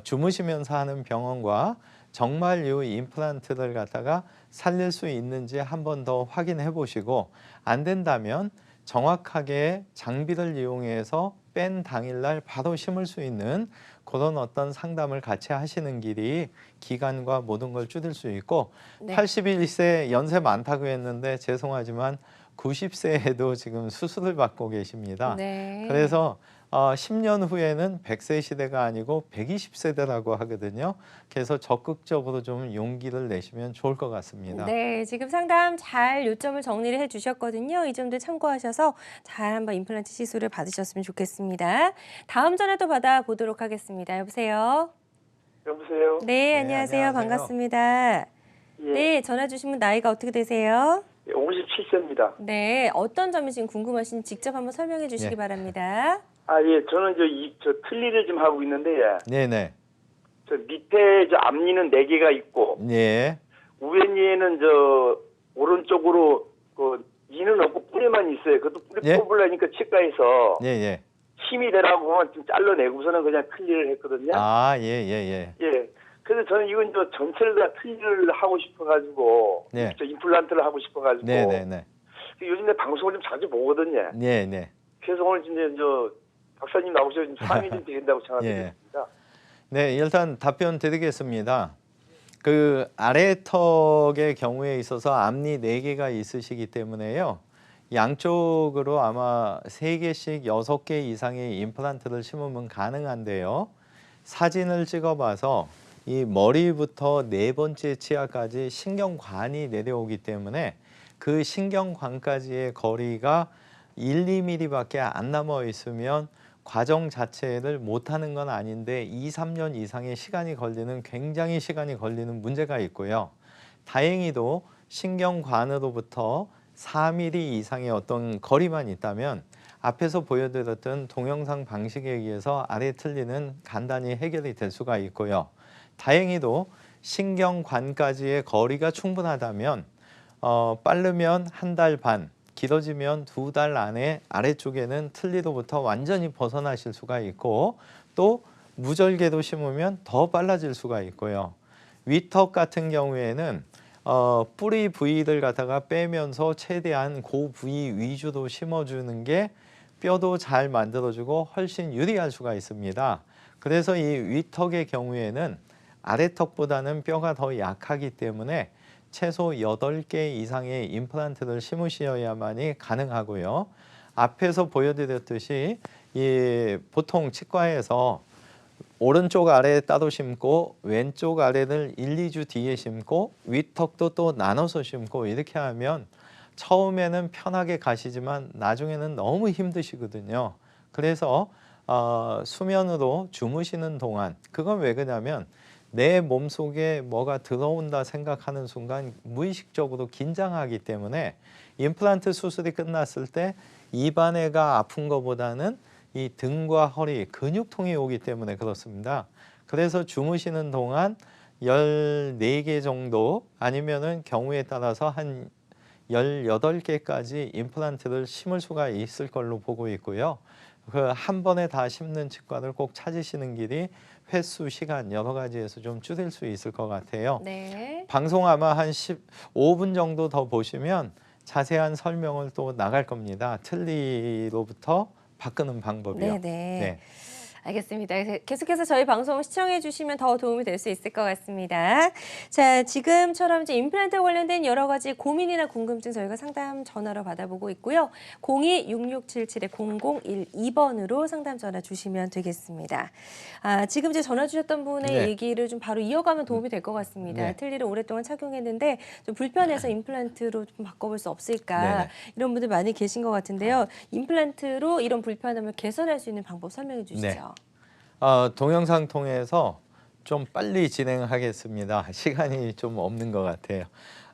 주무시면서 하는 병원과 정말 이 임플란트를 갖다가 살릴 수 있는지 한 번 더 확인해 보시고 안 된다면 정확하게 장비를 이용해서 뺀 당일날 바로 심을 수 있는 그런 어떤 상담을 같이 하시는 길이 기간과 모든 걸 줄일 수 있고 네. 81세 연세 많다고 했는데 죄송하지만 90세에도 지금 수술을 받고 계십니다. 네. 그래서 10년 후에는 100세 시대가 아니고 120세대라고 하거든요. 그래서 적극적으로 좀 용기를 내시면 좋을 것 같습니다. 네, 지금 상담 잘 요점을 정리를 해주셨거든요. 이 점들 참고하셔서 잘 한번 임플란트 시술을 받으셨으면 좋겠습니다. 다음 전화도 받아보도록 하겠습니다. 여보세요? 여보세요? 네, 네, 안녕하세요. 안녕하세요. 반갑습니다. 예. 네, 전화 주신 분 나이가 어떻게 되세요? 57세입니다. 네, 어떤 점이 지금 궁금하신지 직접 한번 설명해 주시기 예. 바랍니다. 예, 저는 저 틀니를 좀 하고 있는데, 네네. 저 밑에 앞니는 4개가 있고, 예. 우연니에는 오른쪽으로 이는 없고 뿌리만 있어요. 그것도 뿌리 예? 뽑으려니까 치과에서 예. 힘이 되라고 좀 잘라내고서는 그냥 틀니를 했거든요. 예. 예. 그래서 저는 이건 전체를 다 틀니를 하고 싶어가지고, 네. 임플란트를 하고 싶어가지고, 네네네. 요즘 내 방송을 좀 자주 보거든요. 네, 네. 그래서 오늘 진짜 저 박사님 나오셔서 좀 상의 좀 드린다고 생각드립니다. 네, 일단 답변 드리겠습니다. 그 아래턱의 경우에 있어서 앞니 4개가 있으시기 때문에요. 양쪽으로 아마 3개씩 6개 이상의 임플란트를 심으면 가능한데요. 사진을 찍어봐서 이 머리부터 4번째 치아까지 신경관이 내려오기 때문에 그 신경관까지의 거리가 1, 2mm밖에 안 남아 있으면 과정 자체를 못하는 건 아닌데 2, 3년 이상의 시간이 걸리는 굉장히 시간이 걸리는 문제가 있고요. 다행히도 신경관으로부터 4mm 이상의 어떤 거리만 있다면 앞에서 보여드렸던 동영상 방식에 의해서 아래 틀니는 간단히 해결이 될 수가 있고요. 다행히도 신경관까지의 거리가 충분하다면 빠르면 1달 반, 길어지면 2달 안에 아래쪽에는 틀니로부터 완전히 벗어나실 수가 있고 또 무절개로 심으면 더 빨라질 수가 있고요. 위턱 같은 경우에는 뿌리 부위를 갖다가 빼면서 최대한 그 부위 위주로 심어주는 게 뼈도 잘 만들어주고 훨씬 유리할 수가 있습니다. 그래서 이 위턱의 경우에는 아래턱보다는 뼈가 더 약하기 때문에 최소 8개 이상의 임플란트를 심으셔야만이 가능하고요. 앞에서 보여드렸듯이 보통 치과에서 오른쪽 아래 따로 심고 왼쪽 아래를 1, 2주 뒤에 심고 위턱도 또 나눠서 심고 이렇게 하면 처음에는 편하게 가시지만 나중에는 너무 힘드시거든요. 그래서 수면으로 주무시는 동안 그건 왜 그러냐면 내 몸속에 뭐가 들어온다 생각하는 순간 무의식적으로 긴장하기 때문에 임플란트 수술이 끝났을 때 입안에가 아픈 것보다는 이 등과 허리, 근육통이 오기 때문에 그렇습니다. 그래서 주무시는 동안 14개 정도 아니면은 경우에 따라서 한 18개까지 임플란트를 심을 수가 있을 걸로 보고 있고요. 그 한 번에 다 심는 치과를 꼭 찾으시는 길이 횟수, 시간 여러 가지에서 좀 줄일 수 있을 것 같아요. 네. 방송 아마 한 15분 정도 더 보시면 자세한 설명을 또 나갈 겁니다. 틀니로부터 바꾸는 방법이요. 네네. 알겠습니다. 계속해서 저희 방송 시청해 주시면 더 도움이 될 수 있을 것 같습니다. 자, 지금처럼 이제 임플란트 관련된 여러 가지 고민이나 궁금증 저희가 상담 전화로 받아보고 있고요. 02-6677-0012번으로 상담 전화 주시면 되겠습니다. 지금 이제 전화 주셨던 분의 네. 얘기를 좀 바로 이어가면 도움이 될 것 같습니다. 네. 틀니를 오랫동안 착용했는데 좀 불편해서 임플란트로 좀 바꿔볼 수 없을까 네네. 이런 분들 많이 계신 것 같은데요. 임플란트로 이런 불편함을 개선할 수 있는 방법 설명해 주시죠. 네. 동영상 통해서 좀 빨리 진행하겠습니다. 시간이 좀 없는 것 같아요.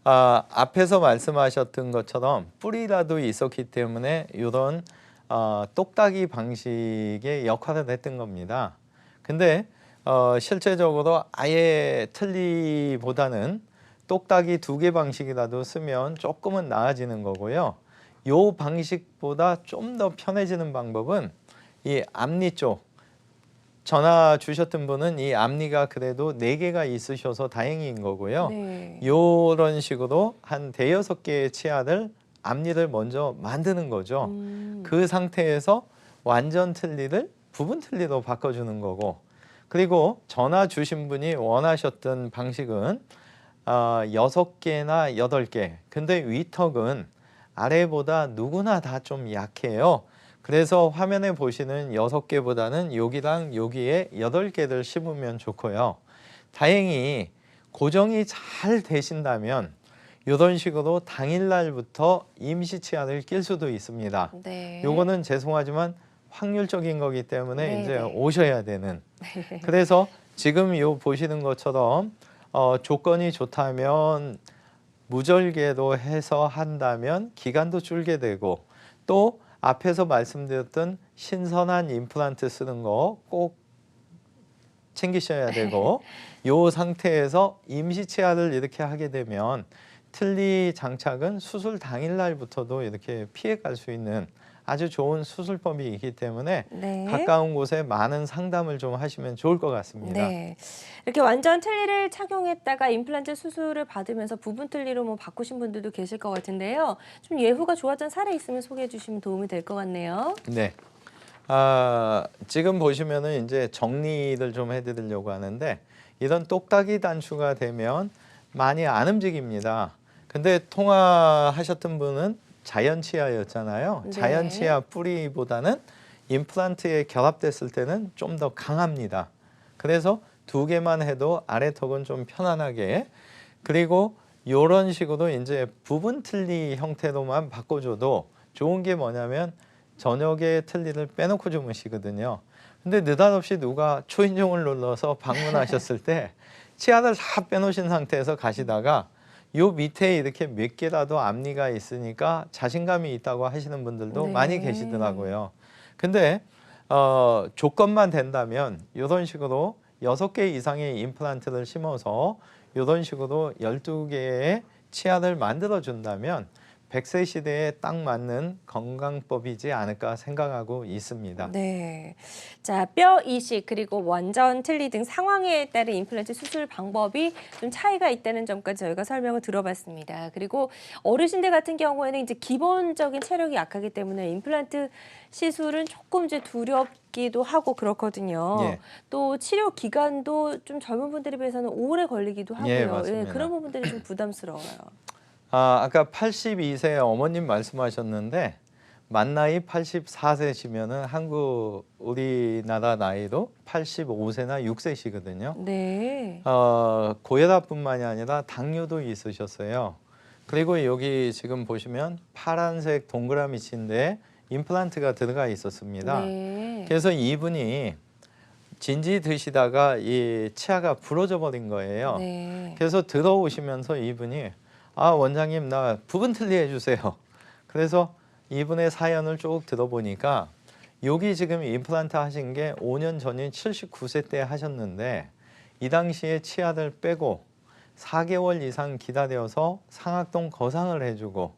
앞에서 말씀하셨던 것처럼 뿌리라도 있었기 때문에 이런 똑딱이 방식의 역할을 했던 겁니다. 근데 실제적으로 아예 틀니보다는 똑딱이 2개 방식이라도 쓰면 조금은 나아지는 거고요. 이 방식보다 좀 더 편해지는 방법은 이 앞니 쪽, 전화 주셨던 분은 이 앞니가 그래도 4개가 있으셔서 다행인 거고요. 네. 이런 식으로 한 5-6개의 치아를 앞니를 먼저 만드는 거죠. 그 상태에서 완전 틀니를 부분 틀니로 바꿔주는 거고, 그리고 전화 주신 분이 원하셨던 방식은 6개나 8개. 근데 위턱은 아래보다 누구나 다 좀 약해요. 그래서 화면에 보시는 6개보다는 여기랑 여기에 8개를 심으면 좋고요. 다행히 고정이 잘 되신다면 이런 식으로 당일날부터 임시치아를 낄 수도 있습니다. 네. 요거는 죄송하지만 확률적인 거기 때문에 네, 이제 네. 오셔야 되는. 그래서 지금 요 보시는 것처럼 조건이 좋다면 무절개로 해서 한다면 기간도 줄게 되고 또 앞에서 말씀드렸던 신선한 임플란트 쓰는 거 꼭 챙기셔야 되고 이 상태에서 임시치아를 이렇게 하게 되면 틀니 장착은 수술 당일날부터도 이렇게 피해갈 수 있는 아주 좋은 수술법이기 때문에 네. 가까운 곳에 많은 상담을 좀 하시면 좋을 것 같습니다. 네. 이렇게 완전 틀니를 착용했다가 임플란트 수술을 받으면서 부분 틀니로 뭐 바꾸신 분들도 계실 것 같은데요. 좀 예후가 좋았던 사례 있으면 소개해 주시면 도움이 될 것 같네요. 네. 지금 보시면은 이제 정리를 좀 해드리려고 하는데 이런 똑딱이 단추가 되면 많이 안 움직입니다. 근데 통화하셨던 분은 자연 치아였잖아요. 네. 자연 치아 뿌리보다는 임플란트에 결합됐을 때는 좀 더 강합니다. 그래서 두 개만 해도 아래턱은 좀 편안하게 그리고 이런 식으로 이제 부분 틀니 형태로만 바꿔줘도 좋은 게 뭐냐면 저녁에 틀니를 빼놓고 주무시거든요. 근데 느닷없이 누가 초인종을 눌러서 방문하셨을 때 치아를 다 빼놓으신 상태에서 가시다가 요 밑에 이렇게 몇 개라도 앞니가 있으니까 자신감이 있다고 하시는 분들도 네. 많이 계시더라고요. 근데 조건만 된다면 이런 식으로 6개 이상의 임플란트를 심어서 이런 식으로 12개의 치아를 만들어 준다면 100세 시대에 딱 맞는 건강법이지 않을까 생각하고 있습니다. 네. 자, 뼈 이식 그리고 완전 틀니 등 상황에 따른 임플란트 수술 방법이 좀 차이가 있다는 점까지 저희가 설명을 들어봤습니다. 그리고 어르신들 같은 경우에는 이제 기본적인 체력이 약하기 때문에 임플란트 시술은 조금 이제 두렵기도 하고 그렇거든요. 예. 또 치료 기간도 좀 젊은 분들에 비해서는 오래 걸리기도 하고요. 예, 맞습니다. 그런 부분들이 좀 부담스러워요. 아까 82세 어머님 말씀하셨는데 만 나이 84세시면은 우리나라 나이로 85세나 6세시거든요. 네. 고혈압뿐만이 아니라 당뇨도 있으셨어요. 그리고 여기 지금 보시면 파란색 동그라미 치인데 임플란트가 들어가 있었습니다. 네. 그래서 이분이 진지 드시다가 이 치아가 부러져 버린 거예요. 네. 그래서 들어오시면서 이분이 원장님 나 부분 틀니 해주세요. 그래서 이분의 사연을 쭉 들어보니까 여기 지금 임플란트 하신 게 5년 전인 79세 때 하셨는데 이 당시에 치아를 빼고 4개월 이상 기다려서 상악동 거상을 해주고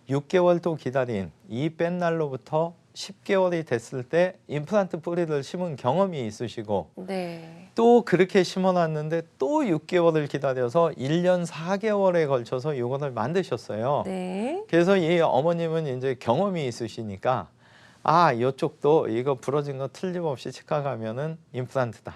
6개월 또 기다린 이 뺀 날로부터 10개월이 됐을 때 임플란트 뿌리를 심은 경험이 있으시고 네. 또 그렇게 심어놨는데 또 6개월을 기다려서 1년 4개월에 걸쳐서 이거를 만드셨어요. 네. 그래서 이 어머님은 이제 경험이 있으시니까 이쪽도 이거 부러진 거 틀림없이 치과 가면은 임플란트다.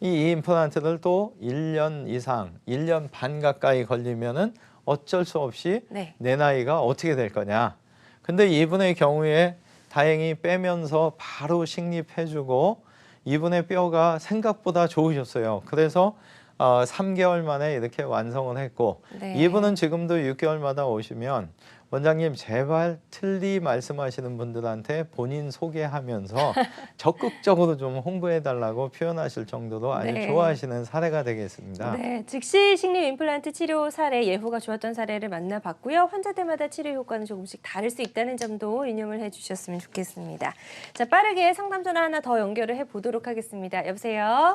이 임플란트를 또 1년 이상, 1년 반 가까이 걸리면은 어쩔 수 없이 네. 내 나이가 어떻게 될 거냐. 근데 이분의 경우에 다행히 빼면서 바로 식립해주고 이분의 뼈가 생각보다 좋으셨어요. 그래서 3개월 만에 이렇게 완성을 했고 네. 이분은 지금도 6개월마다 오시면 원장님 제발 틀니 말씀하시는 분들한테 본인 소개하면서 적극적으로 좀 홍보해달라고 표현하실 정도로 아주 네. 좋아하시는 사례가 되겠습니다. 네, 즉시 식립 임플란트 치료 사례 예후가 좋았던 사례를 만나봤고요. 환자들마다 치료 효과는 조금씩 다를 수 있다는 점도 인용을 해주셨으면 좋겠습니다. 자, 빠르게 상담 전화 하나 더 연결을 해보도록 하겠습니다. 여보세요?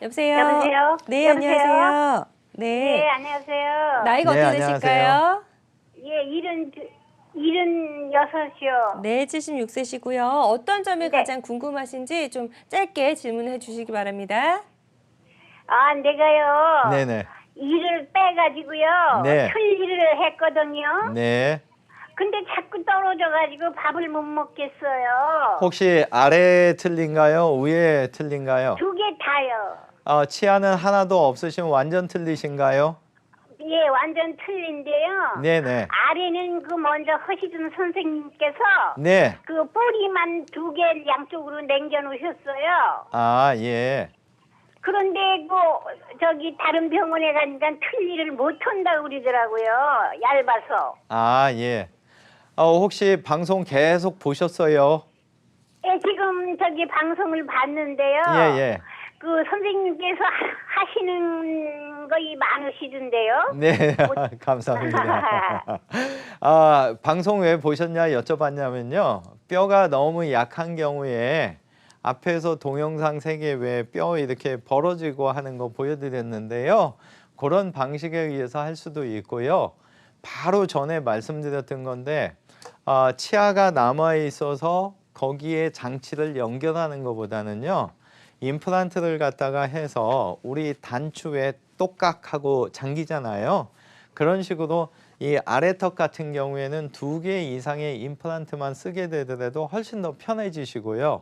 여보세요? 여보세요? 네, 여보세요? 안녕하세요. 네, 네, 안녕하세요. 나이가 네, 어떻게 되실까요? 예, 76이요. 네, 76세시고요. 어떤 점이 네. 가장 궁금하신지 좀 짧게 질문해 주시기 바랍니다. 내가요. 네네. 이를 빼가지고요. 네. 틀니를 했거든요. 네. 근데 자꾸 떨어져가지고 밥을 못 먹겠어요. 혹시 아래 틀린가요? 위에 틀린가요? 두 개 다요. 치아는 하나도 없으시면 완전 틀리신가요? 예, 완전 틀린데요. 네네. 아래는 그 먼저 허시준 선생님께서 네. 그 뿌리만 두 개 양쪽으로 남겨놓으셨어요. 예. 그런데 저기 다른 병원에 가니까 틀니를 못 한다고 그러더라고요. 얇아서. 예. 혹시 방송 계속 보셨어요? 예, 지금 저기 방송을 봤는데요. 예. 그 선생님께서 하시는 거이 많으시던데요. 네, 감사합니다. 방송 왜 보셨냐 여쭤봤냐면요. 뼈가 너무 약한 경우에 앞에서 동영상 3개 외에 뼈 이렇게 벌어지고 하는 거 보여드렸는데요. 그런 방식에 의해서 할 수도 있고요. 바로 전에 말씀드렸던 건데 치아가 남아 있어서 거기에 장치를 연결하는 것보다는요. 임플란트를 갖다가 해서 우리 단추에 똑깍하고 잠기잖아요. 그런 식으로 이 아래턱 같은 경우에는 2개 이상의 임플란트만 쓰게 되더라도 훨씬 더 편해지시고요.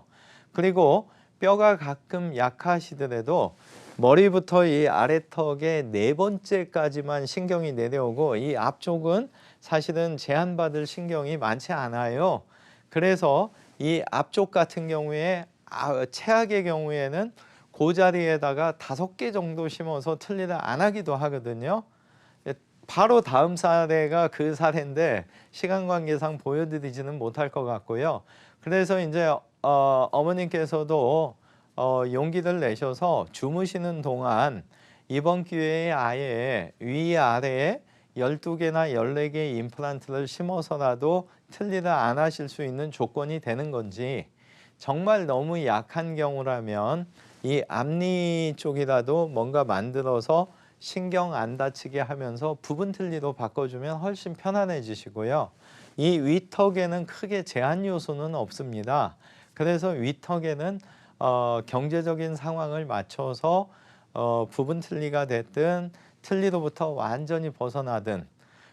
그리고 뼈가 가끔 약하시더라도 머리부터 이 아래턱의 4번째까지만 신경이 내려오고 이 앞쪽은 사실은 제한받을 신경이 많지 않아요. 그래서 이 앞쪽 같은 경우에 최악의 경우에는 그 자리에다가 5개 정도 심어서 틀리를 안 하기도 하거든요. 바로 다음 사례가 그 사례인데 시간 관계상 보여드리지는 못할 것 같고요. 그래서 이제 어머님께서도 용기를 내셔서 주무시는 동안 이번 기회에 아예 위아래에 12개나 14개의 임플란트를 심어서라도 틀리를 안 하실 수 있는 조건이 되는 건지, 정말 너무 약한 경우라면 이 앞니 쪽이라도 뭔가 만들어서 신경 안 다치게 하면서 부분 틀니로 바꿔주면 훨씬 편안해지시고요. 이 위턱에는 크게 제한 요소는 없습니다. 그래서 위턱에는 경제적인 상황을 맞춰서 부분 틀니가 됐든 틀니로부터 완전히 벗어나든,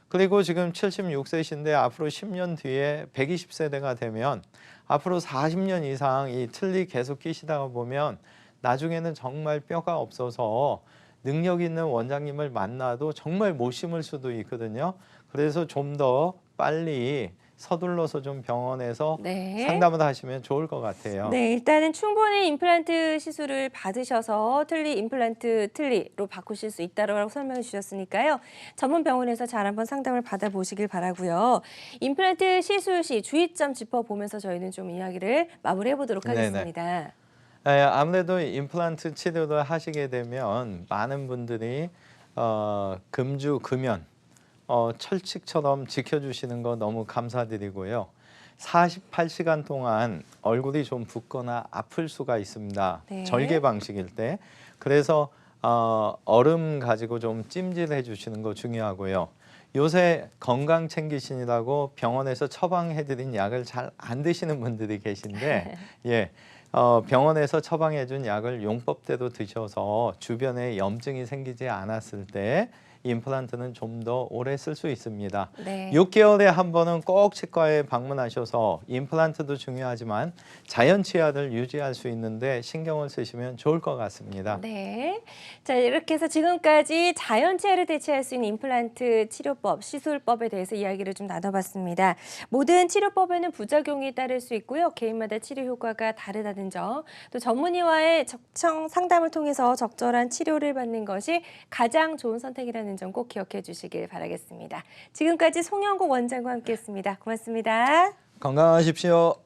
그리고 지금 76세신데 앞으로 10년 뒤에 120세대가 되면 앞으로 40년 이상 이 틀니 계속 끼시다가 보면 나중에는 정말 뼈가 없어서 능력 있는 원장님을 만나도 정말 못 심을 수도 있거든요. 그래서 좀 더 빨리 서둘러서 좀 병원에서 네. 상담을 하시면 좋을 것 같아요. 네, 일단은 충분히 임플란트 시술을 받으셔서 임플란트 틀니로 바꾸실 수 있다고 설명해 주셨으니까요. 전문 병원에서 잘 한번 상담을 받아보시길 바라고요. 임플란트 시술 시 주의점 짚어보면서 저희는 좀 이야기를 마무리해 보도록 네네. 하겠습니다. 아무래도 임플란트 치료를 하시게 되면 많은 분들이 금주, 금연, 철칙처럼 지켜주시는 거 너무 감사드리고요. 48시간 동안 얼굴이 좀 붓거나 아플 수가 있습니다. 네. 절개 방식일 때. 그래서 얼음 가지고 좀 찜질해 주시는 거 중요하고요. 요새 건강 챙기시느라고 병원에서 처방해드린 약을 잘 안 드시는 분들이 계신데 예, 병원에서 처방해준 약을 용법대로 드셔서 주변에 염증이 생기지 않았을 때 임플란트는 좀 더 오래 쓸 수 있습니다. 네. 6개월에 한 번은 꼭 치과에 방문하셔서 임플란트도 중요하지만 자연 치아를 유지할 수 있는데 신경을 쓰시면 좋을 것 같습니다. 네. 자, 이렇게 해서 지금까지 자연 치아를 대체할 수 있는 임플란트 치료법, 시술법에 대해서 이야기를 좀 나눠봤습니다. 모든 치료법에는 부작용이 따를 수 있고요. 개인마다 치료 효과가 다르다는 점, 또 전문의와의 적정 상담을 통해서 적절한 치료를 받는 것이 가장 좋은 선택이라는 점 꼭 기억해 주시길 바라겠습니다. 지금까지 송영국 원장과 함께했습니다. 고맙습니다. 건강하십시오.